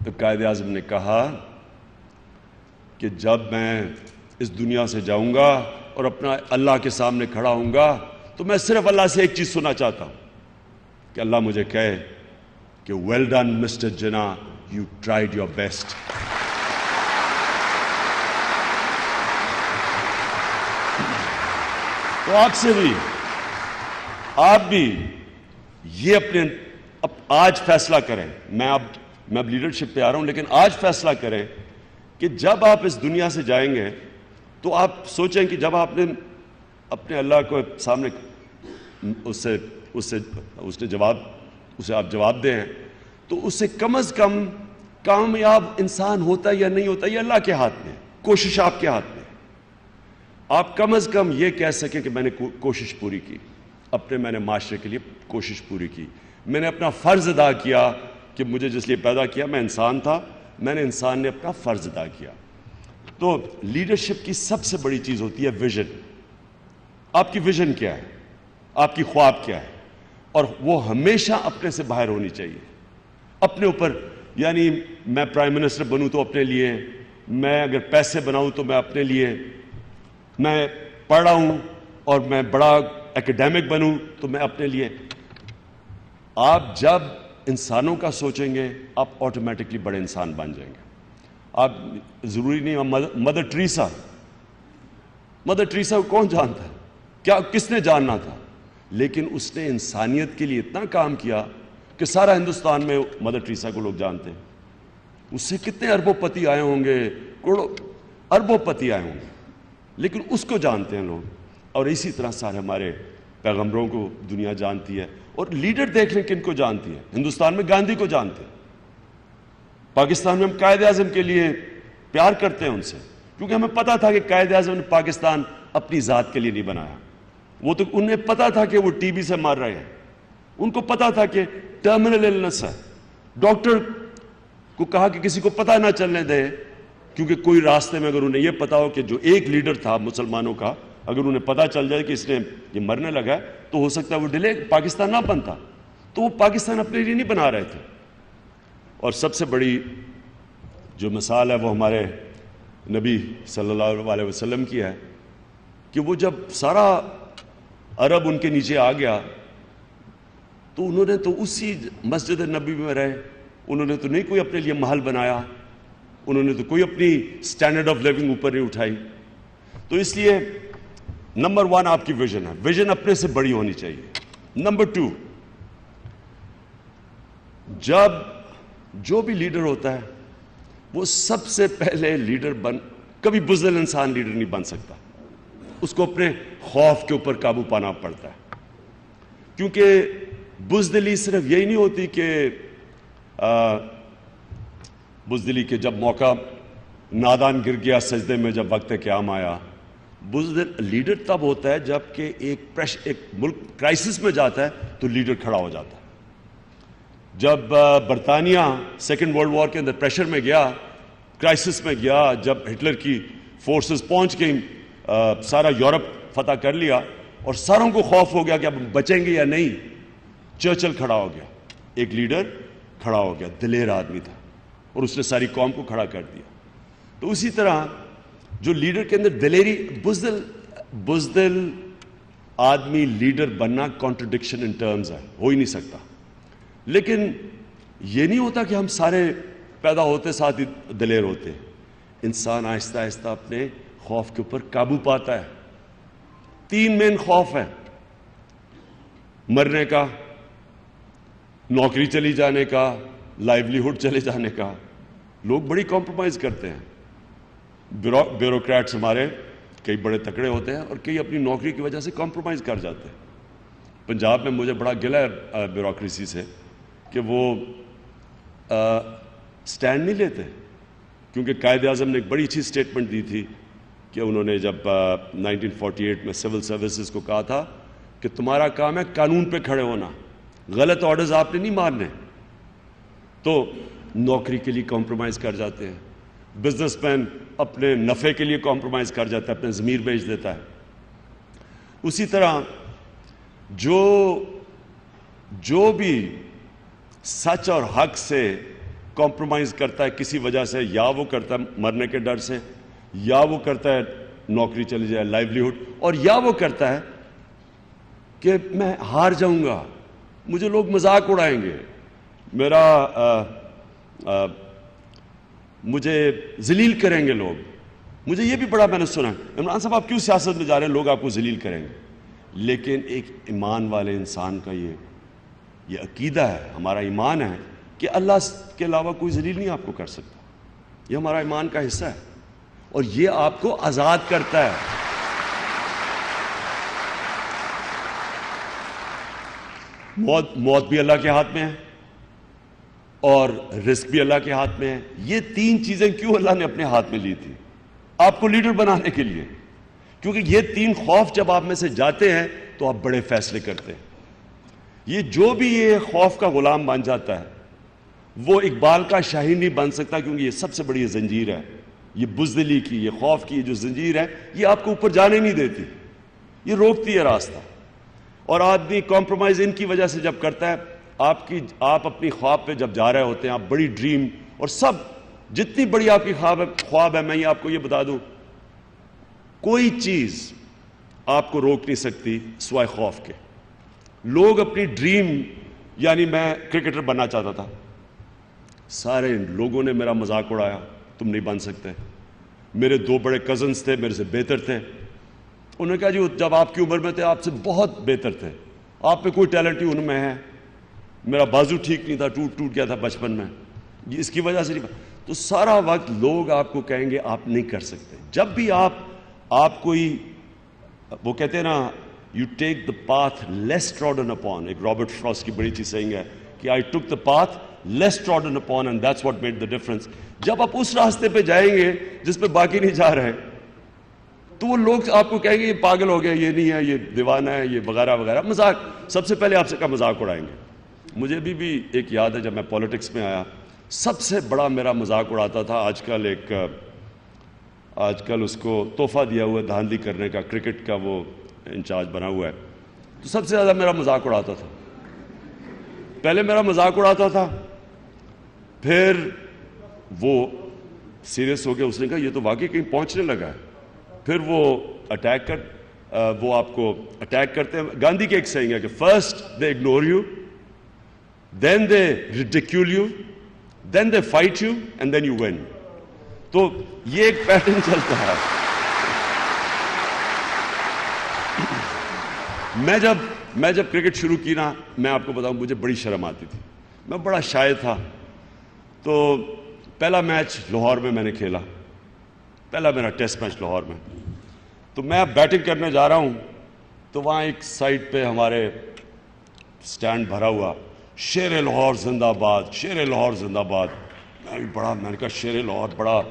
تو قائد اعظم نے کہا کہ جب میں اس دنیا سے جاؤں گا اور اپنا اللہ کے سامنے کھڑا ہوں گا تو میں صرف اللہ سے ایک چیز سننا چاہتا ہوں کہ اللہ مجھے کہے کہ well done mister Jinnah, you tried your best. تو آپ سے بھی, آپ بھی یہ اپنے آج فیصلہ کریں. میں اب لیڈرشپ پہ آ رہا ہوں, لیکن آج فیصلہ کریں کہ جب آپ اس دنیا سے جائیں گے تو آپ سوچیں کہ جب آپ نے اپنے اللہ کو سامنے اسے آپ جواب دیں تو اس سے کم از کم کامیاب انسان ہوتا ہے یا نہیں ہوتا, یہ اللہ کے ہاتھ میں, کوشش آپ کے ہاتھ میں. آپ کم از کم یہ کہہ سکیں کہ میں نے کوشش پوری کی, میں نے معاشرے کے لیے کوشش پوری کی, میں نے اپنا فرض ادا کیا کہ مجھے جس لیے پیدا کیا میں انسان تھا, میں نے انسان نے اپنا فرض ادا کیا. تو لیڈرشپ کی سب سے بڑی چیز ہوتی ہے ویژن. آپ کی ویژن کیا ہے, آپ کی خواب کیا ہے, اور وہ ہمیشہ اپنے سے باہر ہونی چاہیے, اپنے اوپر. یعنی میں پرائم منسٹر بنوں تو اپنے لیے, میں اگر پیسے بناؤں تو میں اپنے لیے, میں پڑھ رہا ہوں اور میں بڑا ایکیڈیمک بنوں تو میں اپنے لیے. آپ جب انسانوں کا سوچیں گے آپ آٹومیٹکلی بڑے انسان بن جائیں گے. آپ ضروری نہیں, مدر ٹریسا کو کون جانتا ہے, کیا کس نے جاننا تھا, لیکن اس نے انسانیت کے لیے اتنا کام کیا کہ سارا ہندوستان میں مدر ٹریسا کو لوگ جانتے ہیں. اس سے کتنے اربوں پتی آئے ہوں گے, کروڑوں اربوں پتی آئے ہوں گے, لیکن اس کو جانتے ہیں لوگ. اور اسی طرح سارے ہمارے پیغمبروں کو دنیا جانتی ہے. اور لیڈر دیکھ لیں کن کو جانتی ہے. ہندوستان میں گاندھی کو جانتے ہیں, پاکستان میں ہم قائد اعظم کے لیے پیار کرتے ہیں ان سے, کیونکہ ہمیں پتا تھا کہ قائد اعظم نے پاکستان اپنی ذات کے لیے نہیں بنایا. وہ تو انہیں پتا تھا کہ وہ ٹی بی سے مر رہے ہیں, ان کو پتا تھا کہ ٹرمینل النس ہے. ڈاکٹر کو کہا کہ کسی کو پتہ نہ چلنے دے, کیونکہ کوئی راستے میں اگر انہیں یہ پتا ہو کہ جو ایک لیڈر تھا مسلمانوں کا, اگر انہیں پتہ چل جائے کہ اس نے یہ مرنے لگا ہے تو ہو سکتا ہے وہ ڈیلے پاکستان نہ بنتا. تو وہ پاکستان اپنے لیے نہیں بنا رہے تھے. اور سب سے بڑی جو مثال ہے وہ ہمارے نبی صلی اللہ علیہ وسلم کی ہے کہ وہ جب سارا عرب ان کے نیچے آ گیا تو انہوں نے تو اسی مسجد نبی میں رہے، انہوں نے تو نہیں کوئی اپنے لیے محل بنایا، انہوں نے تو کوئی اپنی سٹینڈرڈ آف لیونگ اوپر نہیں اٹھائی. تو اس لیے نمبر 1 آپ کی ویژن ہے، ویژن اپنے سے بڑی ہونی چاہیے. نمبر 2، جب جو بھی لیڈر ہوتا ہے وہ سب سے پہلے لیڈر کبھی بزدل انسان لیڈر نہیں بن سکتا، اس کو اپنے خوف کے اوپر قابو پانا پڑتا ہے. کیونکہ بزدلی صرف یہی نہیں ہوتی کہ بزدلی کے جب موقع نادان گر گیا سجدے میں جب وقت قیام آیا. بزدل لیڈر تب ہوتا ہے جب کہ ایک ملک کرائسس میں جاتا ہے تو لیڈر کھڑا ہو جاتا ہے. جب برطانیہ سیکنڈ ورلڈ وار کے اندر پریشر میں گیا، کرائسس میں گیا، جب ہٹلر کی فورسز پہنچ گئیں، سارا یورپ فتح کر لیا اور ساروں کو خوف ہو گیا کہ اب بچیں گے یا نہیں، چرچل کھڑا ہو گیا، ایک لیڈر کھڑا ہو گیا، دلیر آدمی تھا اور اس نے ساری قوم کو کھڑا کر دیا. تو اسی طرح جو لیڈر کے اندر دلیری، بزدل آدمی لیڈر بننا کانٹرڈکشن ان ٹرمز ہے، ہو ہی نہیں سکتا. لیکن یہ نہیں ہوتا کہ ہم سارے پیدا ہوتے ساتھ ہی دلیر ہوتے ہیں. انسان آہستہ آہستہ اپنے خوف کے اوپر قابو پاتا ہے. 3 مین خوف ہے: مرنے کا، نوکری چلی جانے کا، لائیولیہڈ چلے جانے کا. لوگ بڑی کمپرومائز کرتے ہیں. بیوروکریٹس ہمارے کئی بڑے تکڑے ہوتے ہیں اور کئی اپنی نوکری کی وجہ سے کمپرومائز کر جاتے ہیں. پنجاب میں مجھے بڑا گلہ ہے بیوروکریسی سے کہ وہ سٹینڈ نہیں لیتے، کیونکہ قائد اعظم نے ایک بڑی اچھی سٹیٹمنٹ دی تھی کہ انہوں نے جب 1948 میں سول سروسز کو کہا تھا کہ تمہارا کام ہے قانون پہ کھڑے ہونا، غلط آرڈرز آپ نے نہیں ماننے. تو نوکری کے لیے کمپرومائز کر جاتے ہیں. بزنس مین اپنے نفع کے لیے کمپرومائز کر جاتا ہے، اپنے ضمیر بیچ دیتا ہے. اسی طرح جو بھی سچ اور حق سے کمپرومائز کرتا ہے کسی وجہ سے، یا وہ کرتا ہے مرنے کے ڈر سے، یا وہ کرتا ہے نوکری چلی جائے، لائیولیہڈ، اور یا وہ کرتا ہے کہ میں ہار جاؤں گا، مجھے لوگ مذاق اڑائیں گے، مجھے ذلیل کریں گے لوگ. مجھے یہ بھی بڑا میں نے سنا، عمران صاحب آپ کیوں سیاست میں جا رہے ہیں، لوگ آپ کو ذلیل کریں گے. لیکن ایک ایمان والے انسان کا یہ عقیدہ ہے، ہمارا ایمان ہے کہ اللہ کے علاوہ کوئی ذلیل نہیں آپ کو کر سکتا. یہ ہمارا ایمان کا حصہ ہے اور یہ آپ کو آزاد کرتا ہے. موت بھی اللہ کے ہاتھ میں ہے اور رزق بھی اللہ کے ہاتھ میں ہے. یہ 3 چیزیں کیوں اللہ نے اپنے ہاتھ میں لی تھی؟ آپ کو لیڈر بنانے کے لیے. کیونکہ یہ 3 خوف جب آپ میں سے جاتے ہیں تو آپ بڑے فیصلے کرتے ہیں. یہ جو بھی یہ خوف کا غلام بن جاتا ہے وہ اقبال کا شاہین نہیں بن سکتا، کیونکہ یہ سب سے بڑی زنجیر ہے. یہ بزدلی کی، یہ خوف کی جو زنجیر ہے، یہ آپ کو اوپر جانے نہیں دیتی، یہ روکتی ہے راستہ. اور آدمی کمپرومائز ان کی وجہ سے جب کرتا ہے، آپ اپنی خواب پہ جب جا رہے ہوتے ہیں، آپ بڑی ڈریم اور سب جتنی بڑی آپ کی خواب ہے، میں آپ کو یہ بتا دوں، کوئی چیز آپ کو روک نہیں سکتی سوائے خوف کے. لوگ اپنی ڈریم، یعنی میں کرکٹر بننا چاہتا تھا، سارے لوگوں نے میرا مذاق اڑایا، تم نہیں بن سکتے. میرے 2 بڑے کزنز تھے، میرے سے بہتر تھے، انہوں نے کہا جی جب آپ کی عمر میں تھے آپ سے بہت بہتر تھے، آپ پہ کوئی ٹیلنٹ ہی ان میں ہے. میرا بازو ٹھیک نہیں تھا، ٹوٹ گیا تھا بچپن میں، اس کی وجہ سے نہیں. تو سارا وقت لوگ آپ کو کہیں گے آپ نہیں کر سکتے. جب بھی آپ کوئی، وہ کہتے ہیں نا، you take the path less trodden upon. ایک رابرٹ فراسٹ کی بڑی چیز سیئنگ ہے کہ I took the path less trodden upon and that's what made the difference. جب آپ اس راستے پہ جائیں گے جس پہ باقی نہیں جا رہے تو وہ لوگ آپ کو کہیں گے یہ پاگل ہو گیا، یہ نہیں ہے، یہ دیوانہ ہے، یہ وغیرہ وغیرہ. مذاق سب سے پہلے آپ سے کا مذاق اڑائیں گے. مجھے ابھی بھی ایک یاد ہے جب میں پولیٹکس میں آیا، سب سے بڑا میرا مذاق اڑاتا تھا، آج کل اس کو تحفہ دیا ہوا ہے دھاندلی کرنے کا، کرکٹ کا وہ انچارج بنا ہوا ہے، تو سب سے زیادہ میرا مذاق اڑاتا تھا. پہلے میرا مذاق اڑاتا تھا، پھر وہ سیریس ہو گیا، اس نے کہا یہ تو واقعی کہیں پہنچنے لگا ہے. پھر وہ اٹیک وہ آپ کو اٹیک کرتے ہیں. گاندھی کے ایک سینگ ہے کہ first they ignore you, then they ridicule you, then they fight you, and then you win. تو یہ ایک پیٹرن چلتا ہے. میں جب کرکٹ شروع کی نا, میں آپ کو بتاؤں مجھے بڑی شرم آتی تھی, میں بڑا شائع تھا. تو پہلا میچ لاہور میں نے کھیلا, پہلا میرا ٹیسٹ میچ لاہور میں. تو میں اب بیٹنگ کرنے جا رہا ہوں, تو وہاں ایک سائڈ پہ ہمارے سٹینڈ بھرا ہوا, شیر لاہور زندہ باد, شیر لاہور زندہ باد. میں نے کہا شیر لاہور بڑا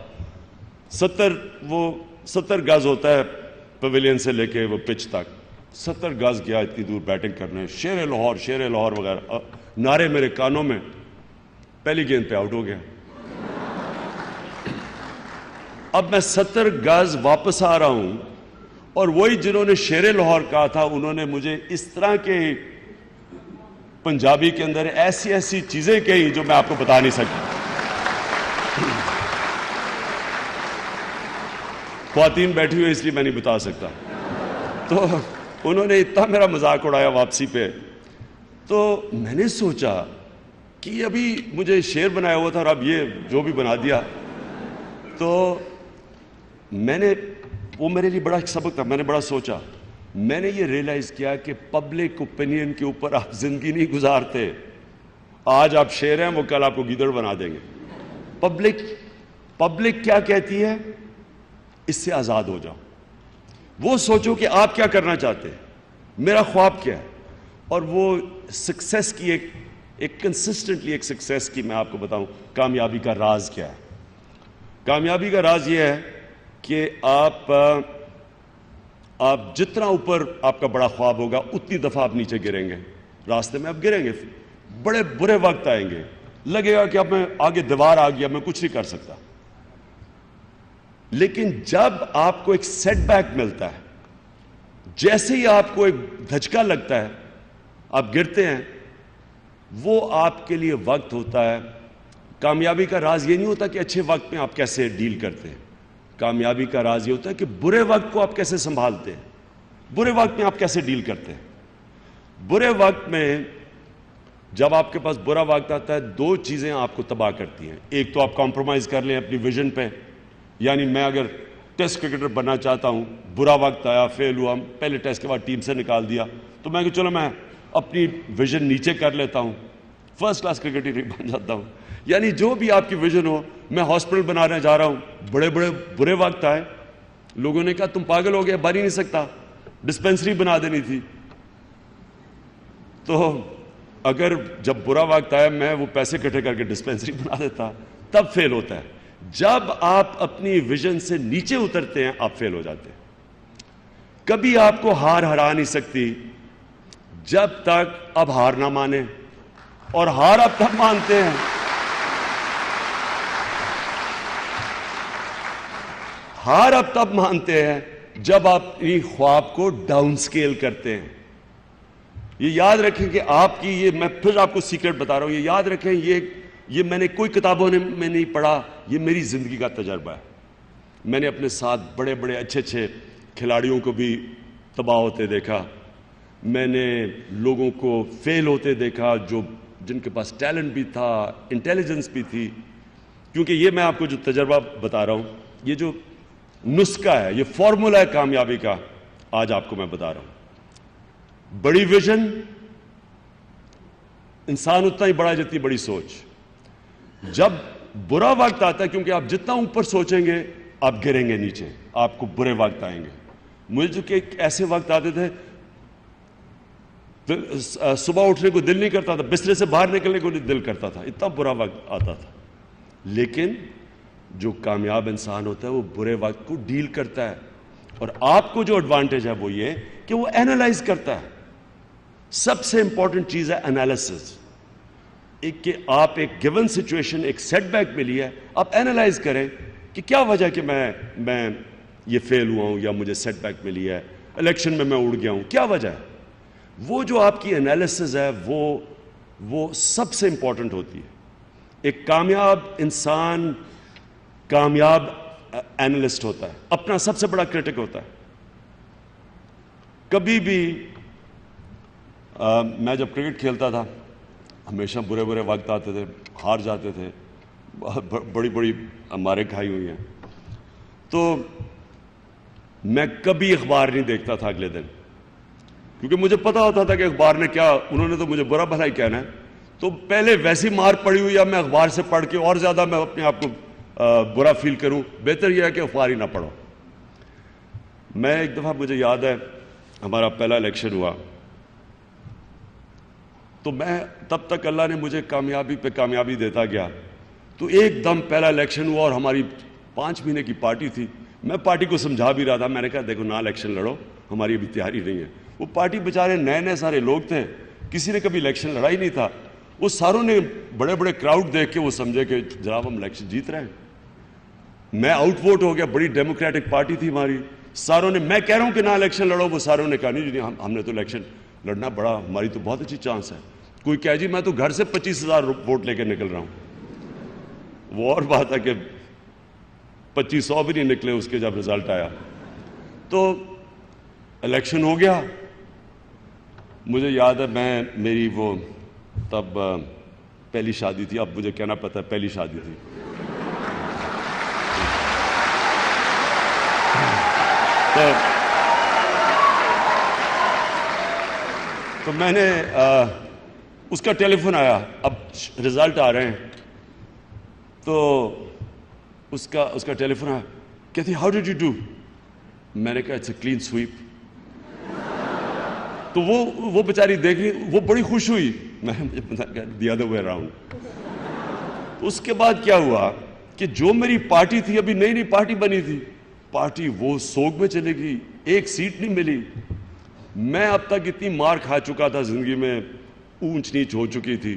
70 گز ہوتا ہے پویلین سے لے کے وہ پچ تک, 70 گز گیا اتنی دور بیٹنگ کرنے, شیر لاہور وغیرہ نعرے میرے کانوں میں. پہلی گیند پہ آؤٹ ہو گیا. اب میں 70 گز واپس آ رہا ہوں, اور وہی جنہوں نے شیر لاہور کہا تھا انہوں نے مجھے اس طرح کے پنجابی کے اندر ایسی چیزیں کہی جو میں آپ کو بتا نہیں سکتا. خواتین بیٹھی ہوئی اس لیے میں نہیں بتا سکتا. تو انہوں نے اتنا میرا مذاق اڑایا واپسی پہ. تو میں نے سوچا کہ ابھی مجھے شیر بنایا ہوا تھا اور اب یہ جو بھی بنا دیا. تو وہ میرے لیے بڑا سبق تھا. میں نے بڑا سوچا, میں نے یہ ریئلائز کیا کہ پبلک اوپینین کے اوپر آپ زندگی نہیں گزارتے. آج آپ شیر ہیں, وہ کل آپ کو گیدڑ بنا دیں گے. پبلک کیا کہتی ہے اس سے آزاد ہو جاؤ. وہ سوچو کہ آپ کیا کرنا چاہتے ہیں, میرا خواب کیا ہے. اور وہ سکسیس کی ایک کنسسٹنٹلی ایک سکسیس کی میں آپ کو بتاؤں کامیابی کا راز کیا ہے. کامیابی کا راز یہ ہے کہ آپ جتنا اوپر آپ کا بڑا خواب ہوگا اتنی دفعہ آپ نیچے گریں گے. راستے میں آپ گریں گے, بڑے برے وقت آئیں گے, لگے گا کہ اب میں آگے دیوار آ گیا, میں کچھ نہیں کر سکتا. لیکن جب آپ کو ایک سیٹ بیک ملتا ہے, جیسے ہی آپ کو ایک دھچکا لگتا ہے, آپ گرتے ہیں, وہ آپ کے لیے وقت ہوتا ہے. کامیابی کا راز یہ نہیں ہوتا کہ اچھے وقت میں آپ کیسے ڈیل کرتے ہیں. کامیابی کا راز یہ ہوتا ہے کہ برے وقت کو آپ کیسے سنبھالتے ہیں, برے وقت میں آپ کیسے ڈیل کرتے ہیں. برے وقت میں جب آپ کے پاس برا وقت آتا ہے, 2 چیزیں آپ کو تباہ کرتی ہیں. ایک تو آپ کمپرومائز کر لیں اپنی ویژن پہ, یعنی میں اگر ٹیسٹ کرکٹر بننا چاہتا ہوں, برا وقت آیا, فیل ہوا, پہلے ٹیسٹ کے بعد ٹیم سے نکال دیا, تو میں کہ چلو میں اپنی ویژن نیچے کر لیتا ہوں, فرسٹ کلاس کرکٹر بن جاتا ہوں. یعنی جو بھی آپ کی ویژن ہو, میں ہاسپٹل بنانے جا رہا ہوں, بڑے برے وقت آئے, لوگوں نے کہا تم پاگل ہو گیا, بن ہی نہیں سکتا, ڈسپینسری بنا دینی تھی. تو اگر جب برا وقت آیا میں وہ پیسے اکٹھے کر کے ڈسپینسری بنا دیتا, تب فیل ہوتا ہے. جب آپ اپنی ویژن سے نیچے اترتے ہیں آپ فیل ہو جاتے ہیں. کبھی آپ کو ہار ہرا نہیں سکتی جب تک اب ہار نہ مانے, اور ہار اب تک مانتے ہیں. ہار اب تب مانتے ہیں جب آپ اپنی خواب کو ڈاؤن سکیل کرتے ہیں. یہ یاد رکھیں کہ آپ کی, یہ میں پھر آپ کو سیکرٹ بتا رہا ہوں, یہ یاد رکھیں, یہ میں نے کوئی کتابوں میں نہیں پڑھا, یہ میری زندگی کا تجربہ ہے. میں نے اپنے ساتھ بڑے اچھے کھلاڑیوں کو بھی تباہ ہوتے دیکھا, میں نے لوگوں کو فیل ہوتے دیکھا جن کے پاس ٹیلنٹ بھی تھا, انٹیلیجنس بھی تھی. کیونکہ یہ میں آپ کو جو تجربہ بتا رہا ہوں, یہ جو نسخہ ہے, یہ فارمولا ہے کامیابی کا, آج آپ کو میں بتا رہا ہوں. بڑی ویژن, انسان اتنا ہی بڑا جتنی بڑی سوچ. جب برا وقت آتا ہے, کیونکہ آپ جتنا اوپر سوچیں گے آپ گریں گے نیچے, آپ کو برے وقت آئیں گے. مجھے جو کہ ایسے وقت آتے تھے صبح اٹھنے کو دل نہیں کرتا تھا, بسترے سے باہر نکلنے کو دل کرتا تھا, اتنا برا وقت آتا تھا. لیکن جو کامیاب انسان ہوتا ہے وہ برے وقت کو ڈیل کرتا ہے. اور آپ کو جو ایڈوانٹیج ہے وہ یہ کہ وہ اینالائز کرتا ہے. سب سے امپورٹنٹ چیز ہے انالیسس. ایک کہ آپ ایک گیون سچویشن, ایک سیٹ بیک ملی ہے, آپ اینالائز کریں کہ کیا وجہ کہ میں یہ فیل ہوا ہوں یا مجھے سیٹ بیک ملی ہے, الیکشن میں اڑ گیا ہوں, کیا وجہ ہے. وہ جو آپ کی انالیسس ہے وہ سب سے امپورٹنٹ ہوتی ہے. ایک کامیاب انسان کامیاب اینالسٹ ہوتا ہے, اپنا سب سے بڑا کرٹک ہوتا ہے. کبھی بھی میں جب کرکٹ کھیلتا تھا ہمیشہ برے برے وقت آتے تھے، ہار جاتے تھے، بڑی بڑی ہمارے کھائی ہوئی ہیں، تو میں کبھی اخبار نہیں دیکھتا تھا اگلے دن، کیونکہ مجھے پتا ہوتا تھا کہ اخبار نے کیا، انہوں نے تو مجھے برا بھلا ہی کہنا ہے، تو پہلے ویسی مار پڑی ہوئی ہے میں اخبار سے پڑھ کے اور زیادہ میں اپنے آپ کو برا فیل کروں، بہتر یہ ہے کہ اخبار ہی نہ پڑھو۔ میں ایک دفعہ مجھے یاد ہے ہمارا پہلا الیکشن ہوا، تو میں تب تک اللہ نے مجھے کامیابی پہ کامیابی دیتا گیا، تو ایک دم پہلا الیکشن ہوا اور ہماری 5 مہینے کی پارٹی تھی، میں پارٹی کو سمجھا بھی رہا تھا، میں نے کہا دیکھو نہ الیکشن لڑو، ہماری ابھی تیاری نہیں ہے۔ وہ پارٹی بیچارے نئے نئے سارے لوگ تھے، کسی نے کبھی الیکشن لڑا ہی نہیں تھا، وہ ساروں نے بڑے بڑے کراؤڈ دیکھ کے وہ سمجھے کہ جناب ہم الیکشن جیت رہے ہیں۔ میں آؤٹ ووٹ ہو گیا، بڑی ڈیموکریٹک پارٹی تھی ہماری، ساروں نے، میں کہہ رہا ہوں کہ نہ الیکشن لڑو، وہ ساروں نے کہا نہیں جی ہم نے تو الیکشن لڑنا، بڑا ہماری تو بہت اچھی چانس ہے۔ کوئی کہہ جی میں تو گھر سے 25,000 ووٹ لے کے نکل رہا ہوں، وہ اور بات ہے کہ 2500 بھی نہیں نکلے اس کے جب رزلٹ آیا۔ تو الیکشن ہو گیا، مجھے یاد ہے میری وہ تب پہلی شادی تھی، اب مجھے کہنا پتا ہے پہلی شادی تھی، تو میں نے اس کا ٹیلی فون آیا، اب رزلٹ آ رہے ہیں، تو اس کا ٹیلی فون آیا، کہتی ہاؤ ڈیڈ یو ڈو؟ میں نے کہا اٹس اے کلین سویپ۔ تو وہ بیچاری دیکھ رہی، وہ بڑی خوش ہوئی، میں نے دی ادر وے اراؤنڈ۔ اس کے بعد کیا ہوا کہ جو میری پارٹی تھی، ابھی نئی نئی پارٹی بنی تھی، پارٹی وہ سوگ میں چلے گئی، ایک سیٹ نہیں ملی۔ میں اب تک اتنی مار کھا چکا تھا زندگی میں، اونچ نیچ ہو چکی تھی،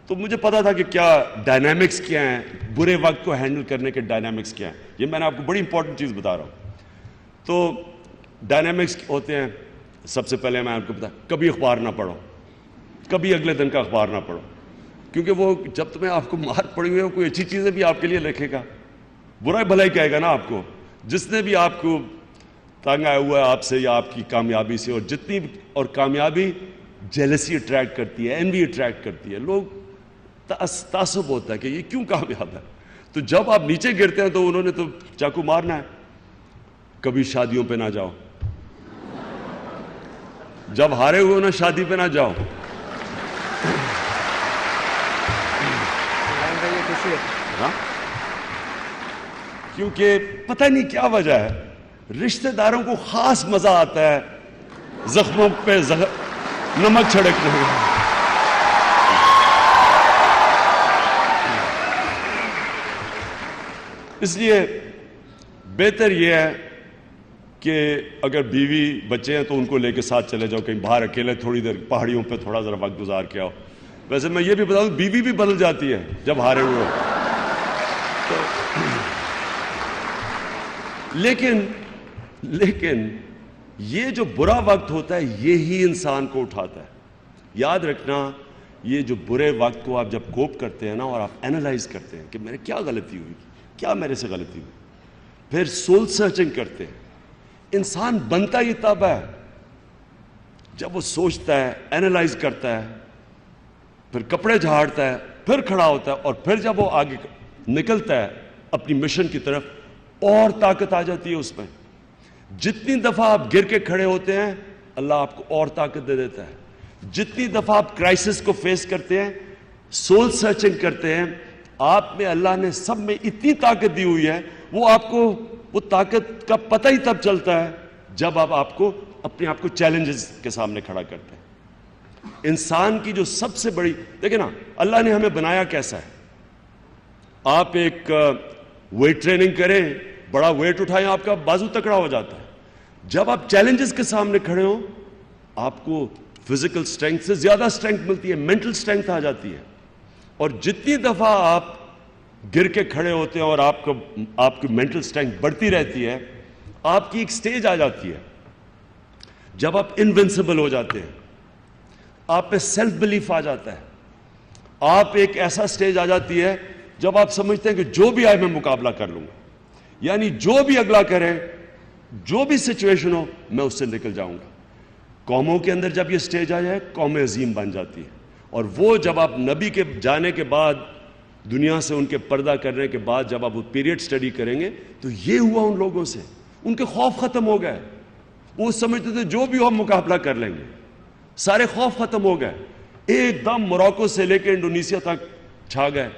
تو مجھے پتا تھا کہ کیا ڈائنامکس کیا ہیں، برے وقت کو ہینڈل کرنے کے ڈائنامکس کیا ہیں۔ یہ میں نے آپ کو بڑی امپورٹنٹ چیز بتا رہا ہوں۔ تو ڈائنامکس ہوتے ہیں، سب سے پہلے میں آپ کو بتا، کبھی اخبار نہ پڑھو، کبھی اگلے دن کا اخبار نہ پڑھو، کیونکہ وہ جب تمہیں آپ کو مار پڑی ہوئی ہے، کوئی اچھی چیزیں بھی آپ کے لیے لکھے گا، برا بھلا ہی کہے گا نا آپ کو، جس نے بھی آپ کو تنگ آیا ہوا ہے آپ سے یا آپ کی کامیابی سے، اور جتنی اور کامیابی جیلسی اٹریکٹ کرتی ہے، انوی اٹریکٹ کرتی ہے، لوگ تعصب ہوتا ہے کہ یہ کیوں کامیاب ہے، تو جب آپ نیچے گرتے ہیں تو انہوں نے تو چاقو مارنا ہے۔ کبھی شادیوں پہ نہ جاؤ، جب ہارے ہوئے نا شادی پہ نہ جاؤ، کیونکہ پتہ نہیں کیا وجہ ہے، رشتہ داروں کو خاص مزہ آتا ہے زخموں پہ نمک چھڑکنے میں۔ اس لیے بہتر یہ ہے کہ اگر بیوی بچے ہیں تو ان کو لے کے ساتھ چلے جاؤ کہیں باہر، اکیلے تھوڑی دیر پہاڑیوں پہ تھوڑا ذرا وقت گزار کے آؤ۔ ویسے میں یہ بھی بتا دوں بیوی بھی بدل جاتی ہے جب ہارے ہوئے ہو، لیکن یہ جو برا وقت ہوتا ہے یہی انسان کو اٹھاتا ہے۔ یاد رکھنا، یہ جو برے وقت کو آپ جب کوپ کرتے ہیں نا اور آپ اینالائز کرتے ہیں کہ میرے کیا غلطی ہوئی، کیا میرے سے غلطی ہوئی، پھر سول سرچنگ کرتے ہیں۔ انسان بنتا ہی تب ہے جب وہ سوچتا ہے، اینالائز کرتا ہے، پھر کپڑے جھاڑتا ہے، پھر کھڑا ہوتا ہے، اور پھر جب وہ آگے نکلتا ہے اپنی مشن کی طرف، اور طاقت آ جاتی ہے اس میں۔ جتنی دفعہ آپ گر کے کھڑے ہوتے ہیں اللہ آپ کو اور طاقت دے دیتا ہے۔ جتنی دفعہ آپ کرائسس کو فیس کرتے ہیں، سول سرچنگ کرتے ہیں، آپ میں اللہ نے سب میں اتنی طاقت دی ہوئی ہے، وہ آپ کو وہ طاقت کا پتہ ہی تب چلتا ہے جب آپ اپنے آپ کو چیلنجز کے سامنے کھڑا کرتے ہیں۔ انسان کی جو سب سے بڑی، دیکھیں نا اللہ نے ہمیں بنایا کیسا ہے، آپ ایک ویٹ ٹریننگ کریں، بڑا ویٹ اٹھائیں، آپ کا بازو تکڑا ہو جاتا ہے۔ جب آپ چیلنجز کے سامنے کھڑے ہوں آپ کو فزیکل سٹرینگتھ سے زیادہ سٹرینگتھ ملتی ہے، مینٹل سٹرینگتھ آ جاتی ہے۔ اور جتنی دفعہ آپ گر کے کھڑے ہوتے ہیں اور آپ کی مینٹل سٹرینگتھ بڑھتی رہتی ہے، آپ کی ایک سٹیج آ جاتی ہے جب آپ انوینسیبل ہو جاتے ہیں، آپ پہ سیلف بلیف آ جاتا ہے، آپ ایک ایسا سٹیج آ جاتی ہے جب آپ سمجھتے ہیں کہ جو بھی آئے میں مقابلہ کر لوں گا، یعنی جو بھی اگلا کرے، جو بھی سچویشن ہو میں اس سے نکل جاؤں گا۔ قوموں کے اندر جب یہ سٹیج آ جائے قوم عظیم بن جاتی ہے. اور وہ جب آپ نبی کے جانے کے بعد دنیا سے ان کے پردہ کرنے کے بعد جب آپ وہ پیریڈ سٹڈی کریں گے تو یہ ہوا ان لوگوں سے. ان کے خوف ختم ہو گئے. وہ سمجھتے تھے جو بھی ہو ہم مقابلہ کر لیں گے. سارے خوف ختم ہو گئے. ایک دم موراکو سے لے کے انڈونیشیا تک چھا گئے.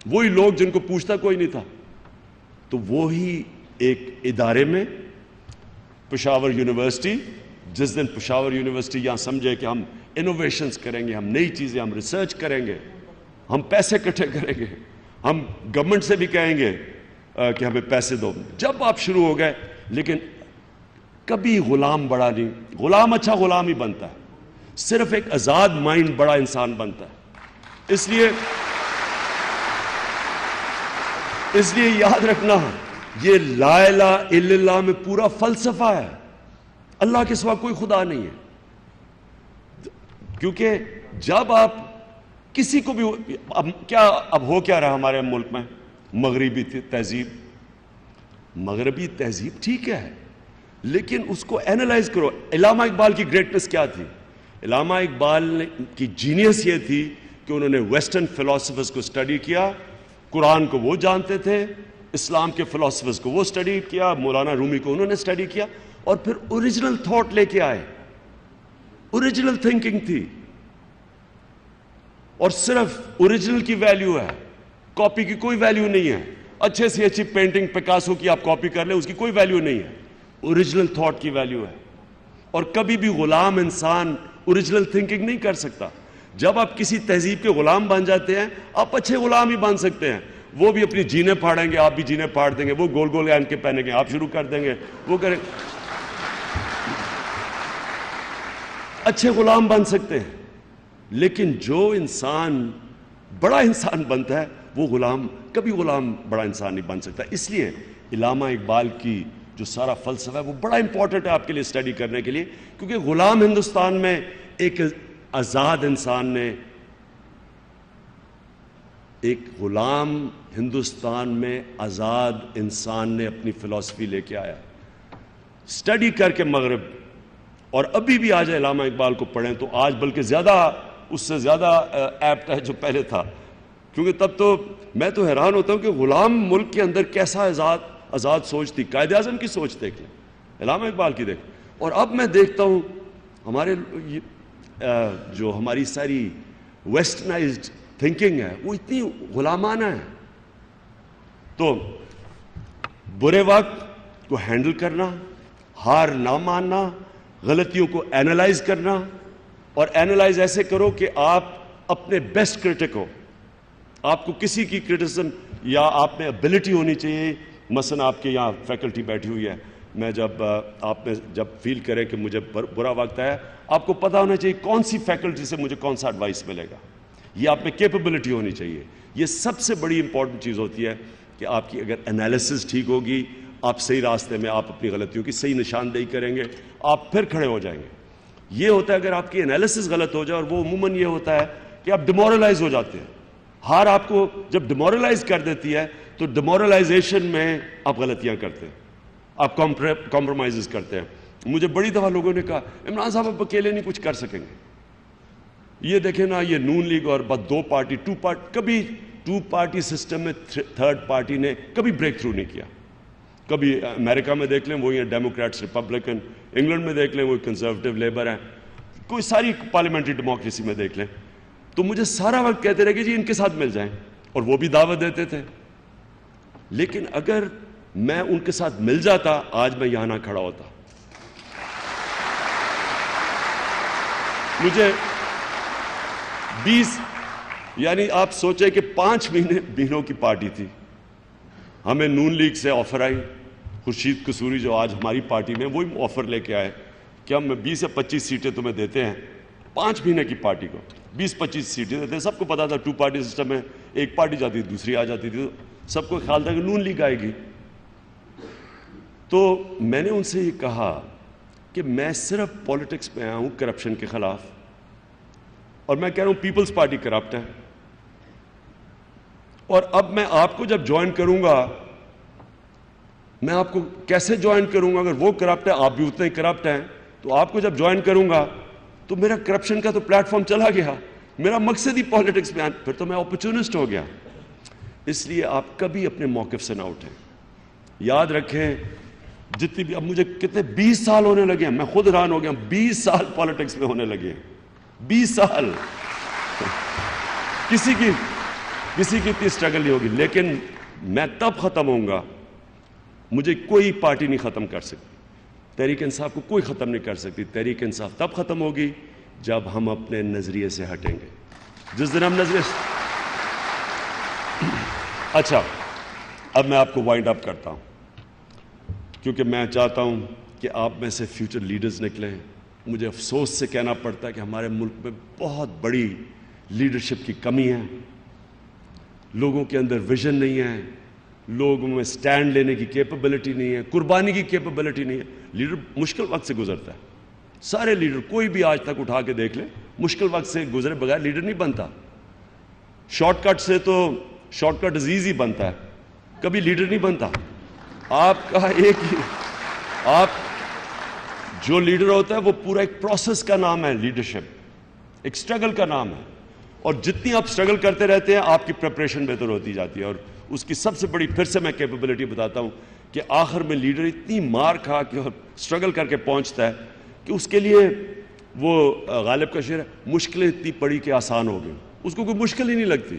وہی لوگ جن کو پوچھتا کوئی نہیں تھا. تو وہی ایک ادارے میں پشاور یونیورسٹی، جس دن پشاور یونیورسٹی یہاں سمجھے کہ ہم انوویشنز کریں گے، ہم نئی چیزیں، ہم ریسرچ کریں گے، ہم پیسے اکٹھے کریں گے، ہم گورنمنٹ سے بھی کہیں گے کہ ہمیں پیسے دو. جب آپ شروع ہو گئے، لیکن کبھی غلام بڑا نہیں. غلام اچھا غلام ہی بنتا ہے. صرف ایک آزاد مائنڈ بڑا انسان بنتا ہے. اس لیے یاد رکھنا، یہ لا الہ الا اللہ میں پورا فلسفہ ہے. اللہ کے سوا کوئی خدا نہیں ہے. کیونکہ جب آپ کسی کو بھی اب ہو کیا رہا ہمارے ملک میں، مغربی تہذیب ٹھیک ہے، لیکن اس کو اینالائز کرو. علامہ اقبال کی گریٹنس کیا تھی؟ علامہ اقبال کی جینیس یہ تھی کہ انہوں نے ویسٹرن فلاسفرز کو اسٹڈی کیا. قرآن کو وہ جانتے تھے، اسلام کے فلاسفرز کو وہ اسٹڈی کیا، مولانا رومی کو انہوں نے اسٹڈی کیا، اور پھر اوریجنل تھاٹ لے کے آئے. اوریجنل تھنکنگ تھی. اور صرف اوریجنل کی ویلیو ہے، کاپی کی کوئی ویلیو نہیں ہے. اچھے سے اچھی پینٹنگ پکاسو کی آپ کاپی کر لیں، اس کی کوئی ویلیو نہیں ہے. اوریجنل تھاٹ کی ویلیو ہے. اور کبھی بھی غلام انسان اوریجنل تھنکنگ نہیں کر سکتا. جب آپ کسی تہذیب کے غلام بن جاتے ہیں، آپ اچھے غلام ہی بن سکتے ہیں. وہ بھی اپنی جینیں پھاڑیں گے، آپ بھی جینیں پھاڑ دیں گے. وہ گول گول اینک کے پہنیں گے، آپ شروع کر دیں گے. وہ کریں، اچھے غلام بن سکتے ہیں. لیکن جو انسان بڑا انسان بنتا ہے وہ غلام کبھی بڑا انسان نہیں بن سکتا. اس لیے علامہ اقبال کی جو سارا فلسفہ ہے وہ بڑا امپورٹنٹ ہے آپ کے لیے اسٹڈی کرنے کے لیے. کیونکہ غلام ہندوستان میں ایک آزاد انسان نے، ایک غلام ہندوستان میں آزاد انسان نے اپنی فلسفی لے کے آیا اسٹڈی کر کے مغرب. اور ابھی بھی آج علامہ اقبال کو پڑھیں تو آج بلکہ زیادہ، اس سے زیادہ ایپٹ ہے جو پہلے تھا. کیونکہ تب تو میں تو حیران ہوتا ہوں کہ غلام ملک کے اندر کیسا آزاد سوچ تھی. قائد اعظم کی سوچ دیکھ لیں، علامہ اقبال کی دیکھ. اور اب میں دیکھتا ہوں ہمارے جو ہماری ساری ویسٹرنائزڈ تھنکنگ ہے وہ اتنی غلامانہ ہے. تو برے وقت کو ہینڈل کرنا، ہار نہ ماننا، غلطیوں کو اینالائز کرنا، اور اینالائز ایسے کرو کہ آپ اپنے بیسٹ کرٹک ہو. آپ کو کسی کی کرٹیسزم یا آپ میں ابیلٹی ہونی چاہیے. مثلا آپ کے یہاں فیکلٹی بیٹھی ہوئی ہے، میں آپ نے جب فیل کرے کہ مجھے برا وقت ہے، آپ کو پتہ ہونا چاہیے کون سی فیکلٹی سے مجھے کون سا ایڈوائس ملے گا. یہ آپ میں کیپیبلٹی ہونی چاہیے. یہ سب سے بڑی امپورٹنٹ چیز ہوتی ہے کہ آپ کی اگر انالیسس ٹھیک ہوگی، آپ صحیح راستے میں، آپ اپنی غلطیوں کی صحیح نشاندہی کریں گے، آپ پھر کھڑے ہو جائیں گے. یہ ہوتا ہے اگر آپ کی انالیسس غلط ہو جائے، اور وہ عموماً یہ ہوتا ہے کہ آپ ڈیمورلائز ہو جاتے ہیں. ہار آپ کو جب ڈیمورلائز کر دیتی ہے تو ڈیمورلائزیشن میں آپ غلطیاں کرتے ہیں، آپ کمپرومائزز کرتے ہیں. مجھے بڑی دفعہ لوگوں نے کہا عمران صاحب آپ اکیلے نہیں کچھ کر سکیں گے. یہ دیکھیں نا، یہ نون لیگ اور بس دو پارٹی، کبھی ٹو پارٹی سسٹم میں تھرڈ پارٹی نے کبھی بریک تھرو نہیں کیا. کبھی امریکہ میں دیکھ لیں وہی ہیں ڈیموکریٹس ریپبلکن، انگلینڈ میں دیکھ لیں وہی کنزرویٹو لیبر ہیں، کوئی ساری پارلیمنٹری ڈیموکریسی میں دیکھ لیں. تو مجھے سارا وقت کہتے رہے کہ جی ان کے ساتھ مل جائیں، اور وہ بھی دعوت دیتے تھے. لیکن اگر میں ان کے ساتھ مل جاتا، آج میں یہاں نہ کھڑا ہوتا. مجھے 20 یعنی آپ سوچیں کہ 5 مہینوں کی پارٹی تھی. ہمیں نون لیگ سے آفر آئی، خورشید قصوری جو آج ہماری پارٹی میں، وہی آفر لے کے آئے کہ ہم 20 یا 25 سیٹیں تمہیں دیتے ہیں. 5 مہینے کی پارٹی کو 20-25 سیٹیں دیتے ہیں. سب کو پتا تھا ٹو پارٹی سسٹم میں ایک پارٹی جاتی تھی دوسری آ جاتی تھی، سب کو خیال تھا کہ نون لیگ آئے گی. تو میں نے ان سے یہ کہا کہ میں صرف پولیٹکس میں آیا ہوں کرپشن کے خلاف، اور میں کہہ رہا ہوں پیپلز پارٹی کرپٹ ہے. اور اب میں آپ کو جب جوائن کروں گا، میں آپ کو کیسے جوائن کروں گا؟ اگر وہ کرپٹ ہے، آپ بھی اتنے ہی کرپٹ ہیں، تو تو آپ کو جب جوائن کروں گا تو میرا کرپشن کا تو پلیٹ فارم چلا گیا, میرا مقصد ہی پالیٹکس میں, پھر تو میں اپرچونسٹ ہو گیا. اس لیے آپ کبھی اپنے موقف سے نہ اٹھیں. یاد رکھیں جتنی بھی, اب مجھے کتنے 20 سال ہونے لگے ہیں, میں خود حیران ہو گیا, 20 سال پالیٹکس میں ہونے لگے ہیں, 20 سال. کسی کی اتنی اسٹرگل نہیں ہوگی, لیکن میں تب ختم ہوں گا, مجھے کوئی پارٹی نہیں ختم کر سکتی, تحریک انصاف کو کوئی ختم نہیں کر سکتی. تحریک انصاف تب ختم ہوگی جب ہم اپنے نظریے سے ہٹیں گے. جس دن ہم نظریے سے اچھا, اب میں آپ کو وائنڈ اپ کرتا ہوں, کیونکہ میں چاہتا ہوں کہ آپ میں سے فیوچر لیڈرز نکلیں. مجھے افسوس سے کہنا پڑتا ہے کہ ہمارے ملک میں بہت بڑی لیڈرشپ کی کمی ہے, لوگوں کے اندر ویژن نہیں ہے, لوگوں میں سٹینڈ لینے کی کیپبلٹی نہیں ہے, قربانی کی کیپبلٹی نہیں ہے. لیڈر مشکل وقت سے گزرتا ہے, سارے لیڈر, کوئی بھی آج تک اٹھا کے دیکھ لیں, مشکل وقت سے گزرے بغیر لیڈر نہیں بنتا. شارٹ کٹ سے تو شارٹ کٹ عزیز ہی بنتا ہے, کبھی لیڈر نہیں بنتا. آپ کا ایک ہی, آپ جو لیڈر ہوتا ہے وہ پورا ایک پروسیس کا نام ہے لیڈرشپ, ایک سٹرگل کا نام ہے, اور جتنی آپ سٹرگل کرتے رہتے ہیں آپ کی پریپریشن بہتر ہوتی جاتی ہے. اور اس کی سب سے بڑی پھر سے میں کیپبلٹی بتاتا ہوں کہ آخر میں لیڈر اتنی مار کھا کے اور سٹرگل کر کے پہنچتا ہے کہ اس کے لیے وہ غالب کا شعر ہے, مشکلیں اتنی پڑی کہ آسان ہو گئی. اس کو کوئی مشکل ہی نہیں لگتی.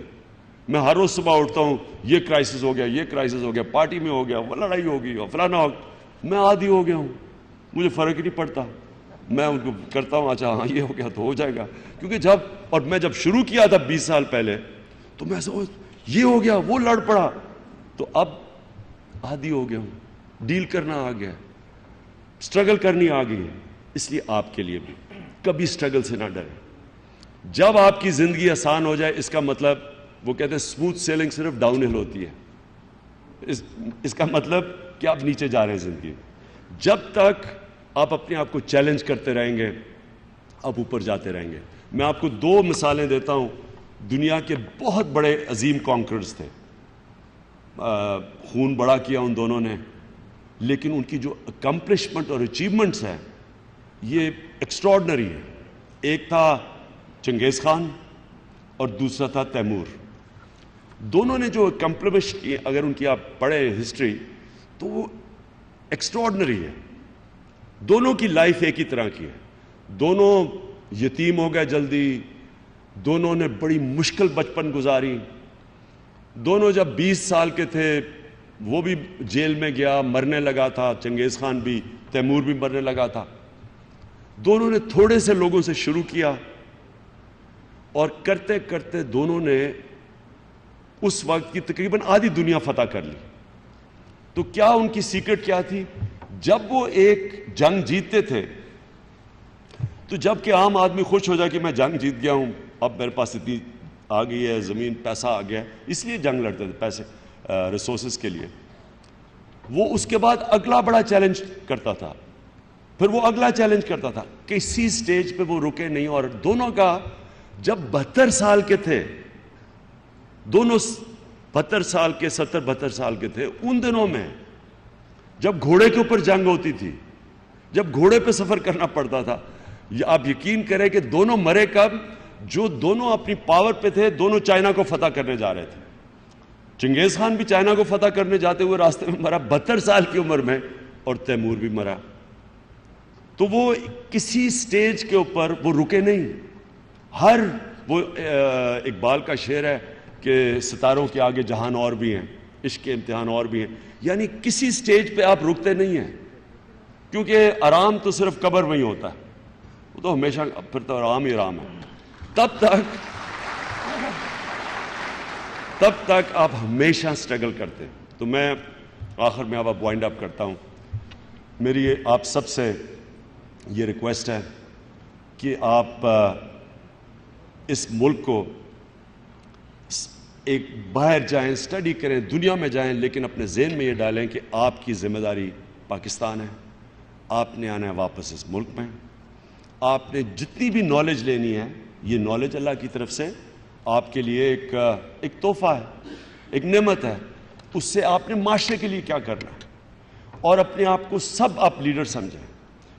میں ہر روز صبح اٹھتا ہوں, یہ کرائسس ہو گیا, یہ کرائسس ہو گیا, پارٹی میں ہو گیا, وہ لڑائی ہو گئی, اور فلانا ہو گیا, میں عادی ہو گیا ہوں, مجھے فرق ہی نہیں پڑتا. میں ان کو کرتا ہوں, اچھا ہاں یہ ہو گیا تو ہو جائے گا. کیونکہ اور میں جب شروع کیا تھا 20 سال پہلے تو میں یہ ہو گیا, وہ لڑ پڑا, تو اب عادی ہو گیا ہوں, ڈیل کرنا آ گیا, سٹرگل کرنی آ گئی ہے. اس لیے آپ کے لیے بھی کبھی سٹرگل سے نہ ڈریں. جب آپ کی زندگی آسان ہو جائے, اس کا مطلب, وہ کہتے ہیں اسموتھ سیلنگ صرف ڈاؤن ہل ہوتی ہے, اس کا مطلب کہ آپ نیچے جا رہے ہیں زندگی. جب تک آپ اپنے آپ کو چیلنج کرتے رہیں گے آپ اوپر جاتے رہیں گے. میں آپ کو 2 مثالیں دیتا ہوں. دنیا کے بہت بڑے عظیم کانکررز تھے, خون بڑا کیا ان دونوں نے, لیکن ان کی جو اکمپلشمنٹ اور اچیومنٹس ہیں یہ ایکسٹراڈنری ہے. ایک تھا چنگیز خان اور دوسرا تھا تیمور. دونوں نے جو اکمپلش کی, اگر ان کی آپ پڑھیں ہسٹری تو وہ ایکسٹراڈنری ہے. دونوں کی لائف ایک ہی طرح کی ہے. دونوں یتیم ہو گئے جلدی, دونوں نے بڑی مشکل بچپن گزاری. دونوں جب 20 سال کے تھے وہ بھی جیل میں گیا, مرنے لگا تھا, چنگیز خان بھی, تیمور بھی مرنے لگا تھا. دونوں نے تھوڑے سے لوگوں سے شروع کیا اور کرتے کرتے دونوں نے اس وقت کی تقریباً آدھی دنیا فتح کر لی. تو کیا ان کی سیکرٹ کیا تھی؟ جب وہ ایک جنگ جیتتے تھے تو جب کہ عام آدمی خوش ہو جائے کہ میں جنگ جیت گیا ہوں, اب میرے پاس اتنی آ گئی ہے زمین, پیسہ آ گیا, اس لیے جنگ لڑتے تھے, پیسے ریسورسز کے لیے. وہ اس کے بعد اگلا بڑا چیلنج کرتا تھا, پھر وہ اگلا چیلنج کرتا تھا. کسی سٹیج پہ وہ رکے نہیں. اور دونوں کا جب 72 سال کے تھے, دونوں 72 سال کے 70-72 سال کے تھے, ان دنوں میں جب گھوڑے کے اوپر جنگ ہوتی تھی, جب گھوڑے پہ سفر کرنا پڑتا تھا, آپ یقین کریں کہ دونوں مرے کب؟ جو دونوں اپنی پاور پہ تھے, دونوں چائنا کو فتح کرنے جا رہے تھے. چنگیز خان بھی چائنا کو فتح کرنے جاتے ہوئے راستے میں مرا 72 سال کی عمر میں, اور تیمور بھی مرا. تو وہ کسی سٹیج کے اوپر وہ رکے نہیں. وہ اقبال کا شعر ہے کہ ستاروں کے آگے جہان اور بھی ہیں, عشق کے امتحان اور بھی ہیں. یعنی کسی سٹیج پہ آپ رکتے نہیں ہیں, کیونکہ آرام تو صرف قبر میں ہی ہوتا ہے, وہ تو ہمیشہ پھر تو آرام ہی آرام ہے. تب تک آپ ہمیشہ سٹرگل کرتے ہیں. تو میں آخر میں اب وائنڈ اپ کرتا ہوں. میری آپ سب سے یہ ریکویسٹ ہے کہ آپ اس ملک کو ایک باہر جائیں, سٹڈی کریں, دنیا میں جائیں, لیکن اپنے ذہن میں یہ ڈالیں کہ آپ کی ذمہ داری پاکستان ہے. آپ نے آنا ہے واپس اس ملک میں. آپ نے جتنی بھی نالج لینی ہے, یہ نالج اللہ کی طرف سے آپ کے لیے ایک تحفہ ہے, ایک نعمت ہے. اس سے آپ نے معاشرے کے لیے کیا کرنا ہے, اور اپنے آپ کو سب آپ لیڈر سمجھیں.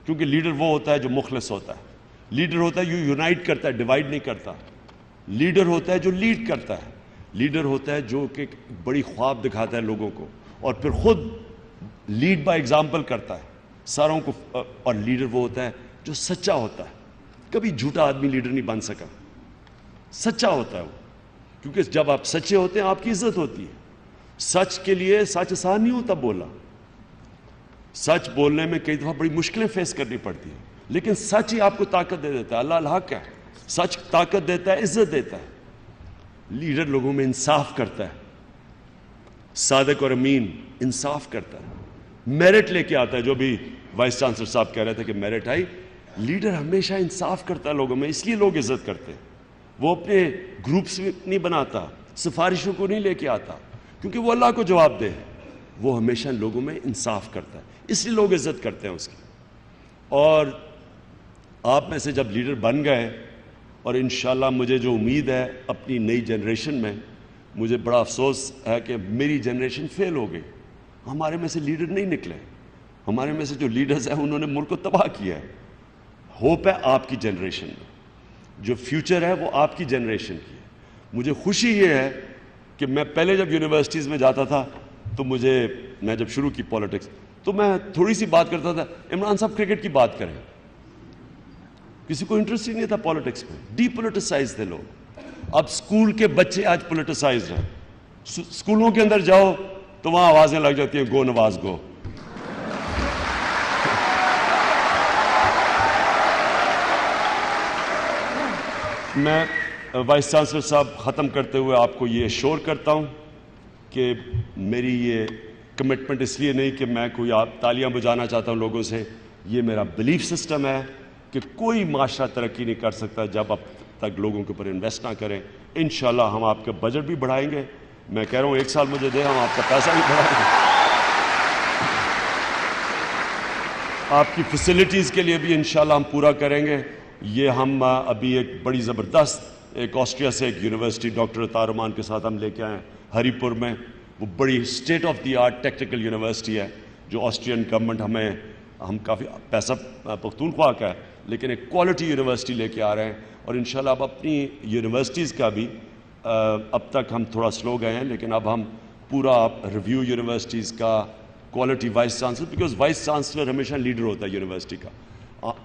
کیونکہ لیڈر وہ ہوتا ہے جو مخلص ہوتا ہے. لیڈر ہوتا ہے جو یونائٹ کرتا ہے, ڈیوائڈ نہیں کرتا. لیڈر ہوتا ہے جو لیڈ کرتا ہے. لیڈر ہوتا ہے جو کہ بڑی خواب دکھاتا ہے لوگوں کو اور پھر خود لیڈ بائی ایگزامپل کرتا ہے ساروں کو. اور لیڈر وہ ہوتا ہے جو سچا ہوتا ہے. کبھی جھوٹا آدمی لیڈر نہیں بن سکا, سچا ہوتا ہے وہ. کیونکہ جب آپ سچے ہوتے ہیں آپ کی عزت ہوتی ہے. سچ کے لیے سچ آسان نہیں ہوتا بولنا. سچ بولنے میں کئی دفعہ بڑی مشکلیں فیس کرنی پڑتی ہیں, لیکن سچ ہی آپ کو طاقت دے دیتا ہے. اللہ الحق ہے, سچ طاقت دیتا ہے, عزت دیتا ہے. لیڈر لوگوں میں انصاف کرتا ہے, صادق اور امین, انصاف کرتا ہے, میرٹ لے کے آتا ہے. جو بھی وائس چانسلر صاحب کہہ رہے تھے کہ میرٹ آئی, لیڈر ہمیشہ انصاف کرتا ہے لوگوں میں, اس لیے لوگ عزت کرتے ہیں. وہ اپنے گروپس نہیں بناتا, سفارشوں کو نہیں لے کے آتا, کیونکہ وہ اللہ کو جواب دے. وہ ہمیشہ لوگوں میں انصاف کرتا ہے, اس لیے لوگ عزت کرتے ہیں اس کی. اور آپ میں سے جب لیڈر بن گئے, اور انشاءاللہ مجھے جو امید ہے اپنی نئی جنریشن میں, مجھے بڑا افسوس ہے کہ میری جنریشن فیل ہو گئی. ہمارے میں سے لیڈر نہیں نکلے. ہمارے میں سے جو لیڈرز ہیں انہوں نے ملک کو تباہ کیا ہے. ہوپ ہے آپ کی جنریشن میں, جو فیوچر ہے وہ آپ کی جنریشن کی ہے. مجھے خوشی یہ ہے کہ میں پہلے جب یونیورسٹیز میں جاتا تھا تو میں جب شروع کی پالیٹکس تو میں تھوڑی سی بات کرتا تھا, عمران صاحب کرکٹ کی بات کریں. کسی کو انٹرسٹ ہی نہیں تھا پالیٹکس میں, ڈی پولیٹیسائز تھے لوگ. اب سکول کے بچے آج پولیٹیسائزڈ ہیں. سکولوں کے اندر جاؤ تو وہاں آوازیں لگ جاتی ہیں, گو نواز گو. میں وائس چانسلر صاحب ختم کرتے ہوئے آپ کو یہ ایشور کرتا ہوں کہ میری یہ کمٹمنٹ اس لیے نہیں کہ میں کوئی آپ تالیاں بجانا چاہتا ہوں لوگوں سے. یہ میرا بلیف سسٹم ہے کہ کوئی معاشرہ ترقی نہیں کر سکتا جب اب تک لوگوں کے اوپر انویسٹ نہ کریں. انشاءاللہ ہم آپ کا بجٹ بھی بڑھائیں گے. میں کہہ رہا ہوں 1 سال مجھے دیں, ہم آپ کا پیسہ بھی بڑھائیں گے. آپ کی فیسلٹیز کے لیے بھی انشاءاللہ ہم پورا کریں گے. یہ ہم ابھی ایک بڑی زبردست ایک آسٹریا سے ایک یونیورسٹی ڈاکٹر عطا الرحمان کے ساتھ ہم لے کے آئے ہیں ہری پور میں. وہ بڑی state of the art technical university ہے جو آسٹریین گورنمنٹ ہم کافی پیسہ پختونخوا کا ہے, لیکن ایک کوالٹی یونیورسٹی لے کے آ رہے ہیں. اور انشاءاللہ اب اپنی یونیورسٹیز کا بھی اب تک ہم تھوڑا سلو گئے ہیں, لیکن اب ہم پورا ریویو یونیورسٹیز کا, quality vice chancellor, because vice chancellor ہمیشہ لیڈر ہوتا ہے یونیورسٹی کا.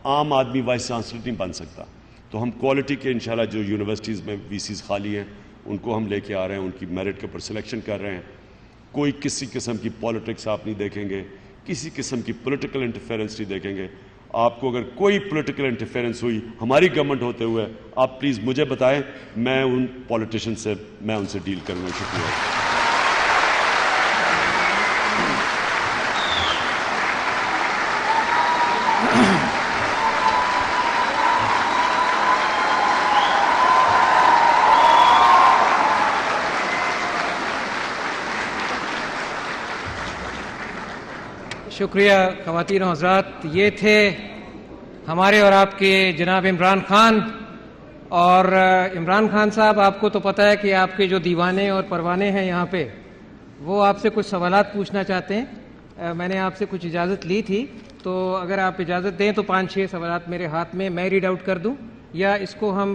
عام آدمی وائس چانسلر نہیں بن سکتا. تو ہم کوالٹی کے انشاءاللہ جو یونیورسٹیز میں وی سیز خالی ہیں ان کو ہم لے کے آ رہے ہیں, ان کی میرٹ کے اوپر سلیکشن کر رہے ہیں. کوئی کسی قسم کی پالیٹکس آپ نہیں دیکھیں گے, کسی قسم کی پولیٹیکل انٹرفیرنس نہیں دیکھیں گے. آپ کو اگر کوئی پولیٹیکل انٹرفیرنس ہوئی ہماری گورنمنٹ ہوتے ہوئے, آپ پلیز مجھے بتائیں, میں ان پولیٹیشین سے ان سے ڈیل کروں گا. شکریہ. شکریہ خواتین و حضرات. یہ تھے ہمارے اور آپ کے جناب عمران خان. اور عمران خان صاحب, آپ کو تو پتہ ہے کہ آپ کے جو دیوانے اور پروانے ہیں یہاں پہ, وہ آپ سے کچھ سوالات پوچھنا چاہتے ہیں. میں نے آپ سے کچھ اجازت لی تھی, تو اگر آپ اجازت دیں تو 5-6 سوالات میرے ہاتھ میں ریڈ آؤٹ کر دوں, یا اس کو ہم